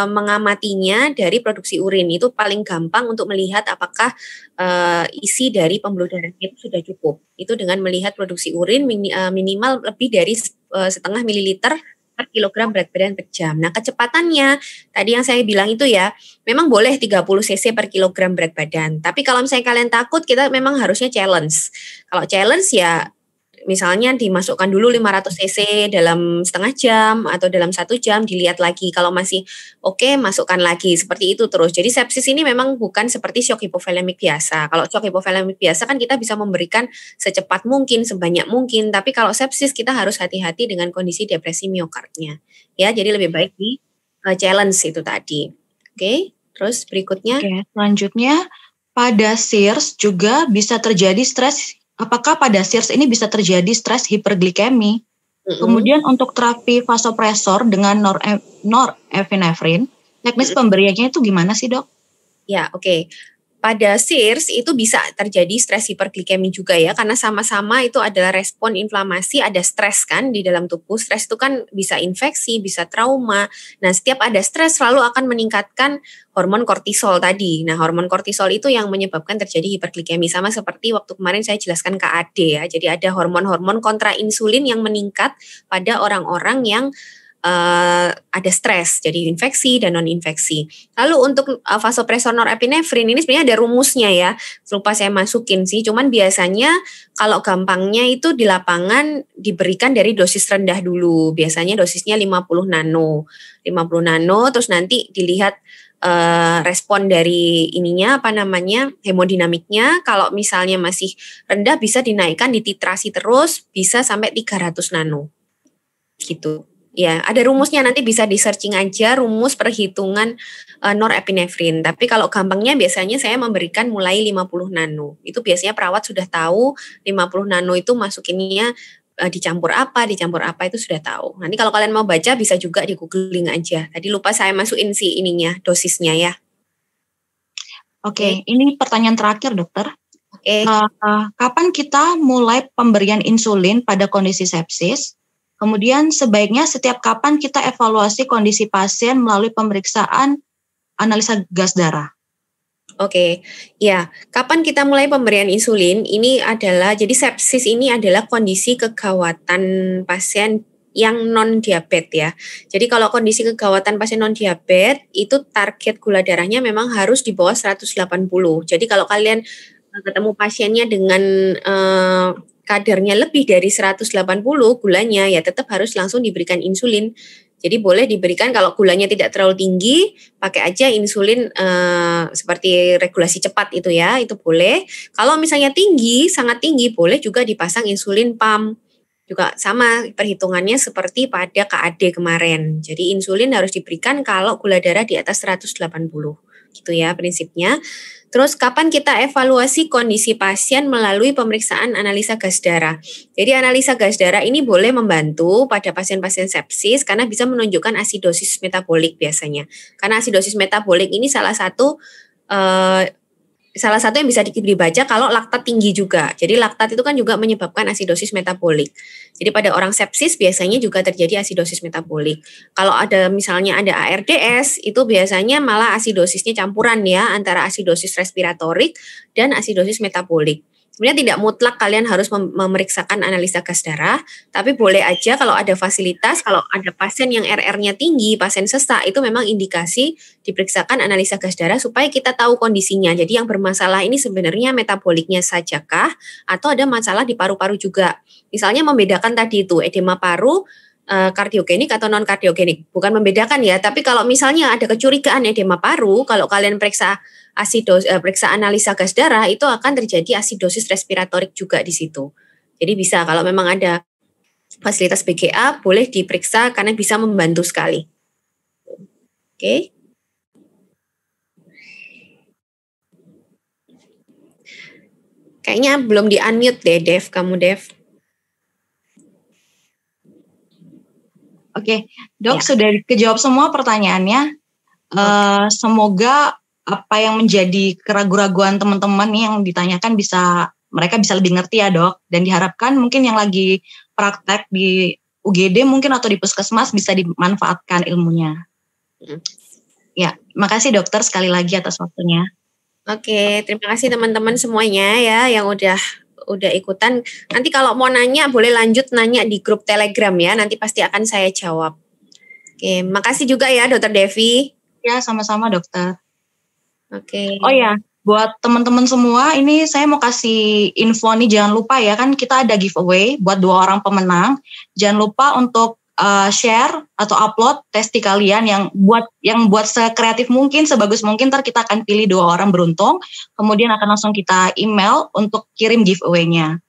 mengamatinya dari produksi urin. Itu paling gampang untuk melihat apakah isi dari pembuluh darahnya itu sudah cukup. Itu dengan melihat produksi urin minimal lebih dari setengah mililiter per kilogram berat badan per jam. Nah kecepatannya, tadi yang saya bilang itu ya, memang boleh 30 cc per kilogram berat badan. Tapi kalau misalnya kalian takut, kita memang harusnya challenge. Kalau challenge ya misalnya dimasukkan dulu 500 cc dalam setengah jam atau dalam 1 jam, dilihat lagi. Kalau masih oke, masukkan lagi. Seperti itu terus. Jadi sepsis ini memang bukan seperti shock hipovolemik biasa. Kalau shock hipovolemik biasa kan kita bisa memberikan secepat mungkin, sebanyak mungkin. Tapi kalau sepsis kita harus hati-hati dengan kondisi depresi miokardnya. Ya, jadi lebih baik di challenge itu tadi. Oke, terus berikutnya. Oke, selanjutnya pada SIRS juga bisa terjadi stres. Apakah pada SIRS ini bisa terjadi stres hiperglikemi? Kemudian untuk terapi vasopresor dengan norepinefrin, teknis pemberiannya itu gimana sih, Dok? Ya, oke. Pada SIRS itu bisa terjadi stres hiperglikemi juga ya, karena sama-sama itu adalah respon inflamasi, ada stres kan di dalam tubuh. Stres itu kan bisa infeksi, bisa trauma. Nah, setiap ada stres selalu akan meningkatkan hormon kortisol tadi. Nah, hormon kortisol itu yang menyebabkan terjadi hiperglikemi. Sama seperti waktu kemarin saya jelaskan KAD ya. Jadi ada hormon-hormon kontra insulin yang meningkat pada orang-orang yang ada stres, jadi infeksi dan non-infeksi. Lalu untuk vasopresor norepinefrin ini sebenarnya ada rumusnya ya, lupa saya masukin sih, cuman biasanya kalau gampangnya itu di lapangan diberikan dari dosis rendah dulu, biasanya dosisnya 50 nano, terus nanti dilihat respon dari ininya hemodinamiknya. Kalau misalnya masih rendah bisa dinaikkan, dititrasi terus, bisa sampai 300 nano gitu. Ya, ada rumusnya, nanti bisa di searching aja rumus perhitungan norepinefrin. Tapi kalau gampangnya biasanya saya memberikan mulai 50 nano. Itu biasanya perawat sudah tahu 50 nano itu masukinnya dicampur apa itu sudah tahu. Nanti kalau kalian mau baca bisa juga di googling aja. Tadi lupa saya masukin sih ininya, dosisnya ya. Oke, ini pertanyaan terakhir, Dokter. Oke. Kapan kita mulai pemberian insulin pada kondisi sepsis? Kemudian sebaiknya setiap kapan kita evaluasi kondisi pasien melalui pemeriksaan analisa gas darah? Oke, ya. Kapan kita mulai pemberian insulin? Ini adalah, jadi sepsis ini adalah kondisi kegawatan pasien yang non-diabetes ya. Jadi kalau kondisi kegawatan pasien non-diabetes, itu target gula darahnya memang harus di bawah 180. Jadi kalau kalian ketemu pasiennya dengan kadarnya lebih dari 180 gulanya, ya tetap harus langsung diberikan insulin. Jadi boleh diberikan kalau gulanya tidak terlalu tinggi, pakai aja insulin seperti regulasi cepat itu ya, itu boleh. Kalau misalnya tinggi, sangat tinggi, boleh juga dipasang insulin pump. Juga sama perhitungannya seperti pada KAD kemarin. Jadi insulin harus diberikan kalau gula darah di atas 180. Gitu ya prinsipnya. Terus kapan kita evaluasi kondisi pasien melalui pemeriksaan analisa gas darah. Jadi analisa gas darah ini boleh membantu pada pasien-pasien sepsis karena bisa menunjukkan asidosis metabolik biasanya. Karena asidosis metabolik ini salah satu yang bisa dibaca kalau laktat tinggi juga. Jadi laktat itu kan juga menyebabkan asidosis metabolik. Jadi pada orang sepsis biasanya juga terjadi asidosis metabolik. Kalau ada misalnya ada ARDS, itu biasanya malah asidosisnya campuran ya antara asidosis respiratorik dan asidosis metabolik. Sebenarnya tidak mutlak kalian harus memeriksakan analisa gas darah, tapi boleh aja kalau ada fasilitas, kalau ada pasien yang RR-nya tinggi, pasien sesak, itu memang indikasi diperiksakan analisa gas darah supaya kita tahu kondisinya. Jadi yang bermasalah ini sebenarnya metaboliknya sajakah atau ada masalah di paru-paru juga. Misalnya membedakan tadi itu edema paru, kardiogenik atau non kardiogenik. Bukan membedakan ya, tapi kalau misalnya ada kecurigaan edema paru, kalau kalian periksa analisa gas darah itu akan terjadi asidosis respiratorik juga di situ. Jadi bisa kalau memang ada fasilitas BGA boleh diperiksa karena bisa membantu sekali. Oke. Kayaknya belum di-unmute deh, Dev. Kamu, Dev. Oke, Dok, sudah kejawab semua pertanyaannya. Semoga apa yang menjadi keraguan-raguan teman-teman yang ditanyakan mereka bisa lebih ngerti ya, Dok. Dan diharapkan mungkin yang lagi praktek di UGD mungkin atau di puskesmas bisa dimanfaatkan ilmunya. Ya, makasih dokter sekali lagi atas waktunya. Oke, terima kasih teman-teman semuanya ya yang udah ikutan. Nanti kalau mau nanya boleh lanjut nanya di grup Telegram ya. Nanti pasti akan saya jawab. Oke, makasih juga ya Dokter Devi. Ya, sama-sama dokter. Oke. Oh ya, buat teman-teman semua, ini saya mau kasih info nih, jangan lupa ya, kan kita ada giveaway buat 2 orang pemenang. Jangan lupa untuk share atau upload testi kalian yang buat sekreatif mungkin, sebagus mungkin. Ntar kita akan pilih 2 orang beruntung, kemudian akan langsung kita email untuk kirim giveaway-nya.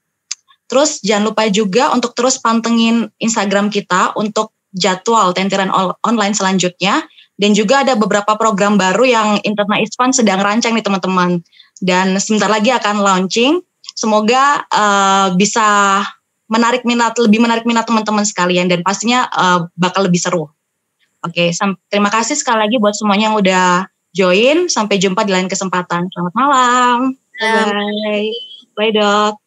Terus jangan lupa juga untuk terus pantengin Instagram kita untuk jadwal tentiran online selanjutnya. Dan juga ada beberapa program baru yang Interna Isfan sedang rancang nih teman-teman. Dan sebentar lagi akan launching. Semoga bisa lebih menarik minat teman-teman sekalian. Dan pastinya bakal lebih seru. Oke, terima kasih sekali lagi buat semuanya yang udah join. Sampai jumpa di lain kesempatan. Selamat malam. Bye-bye. Bye, Dok.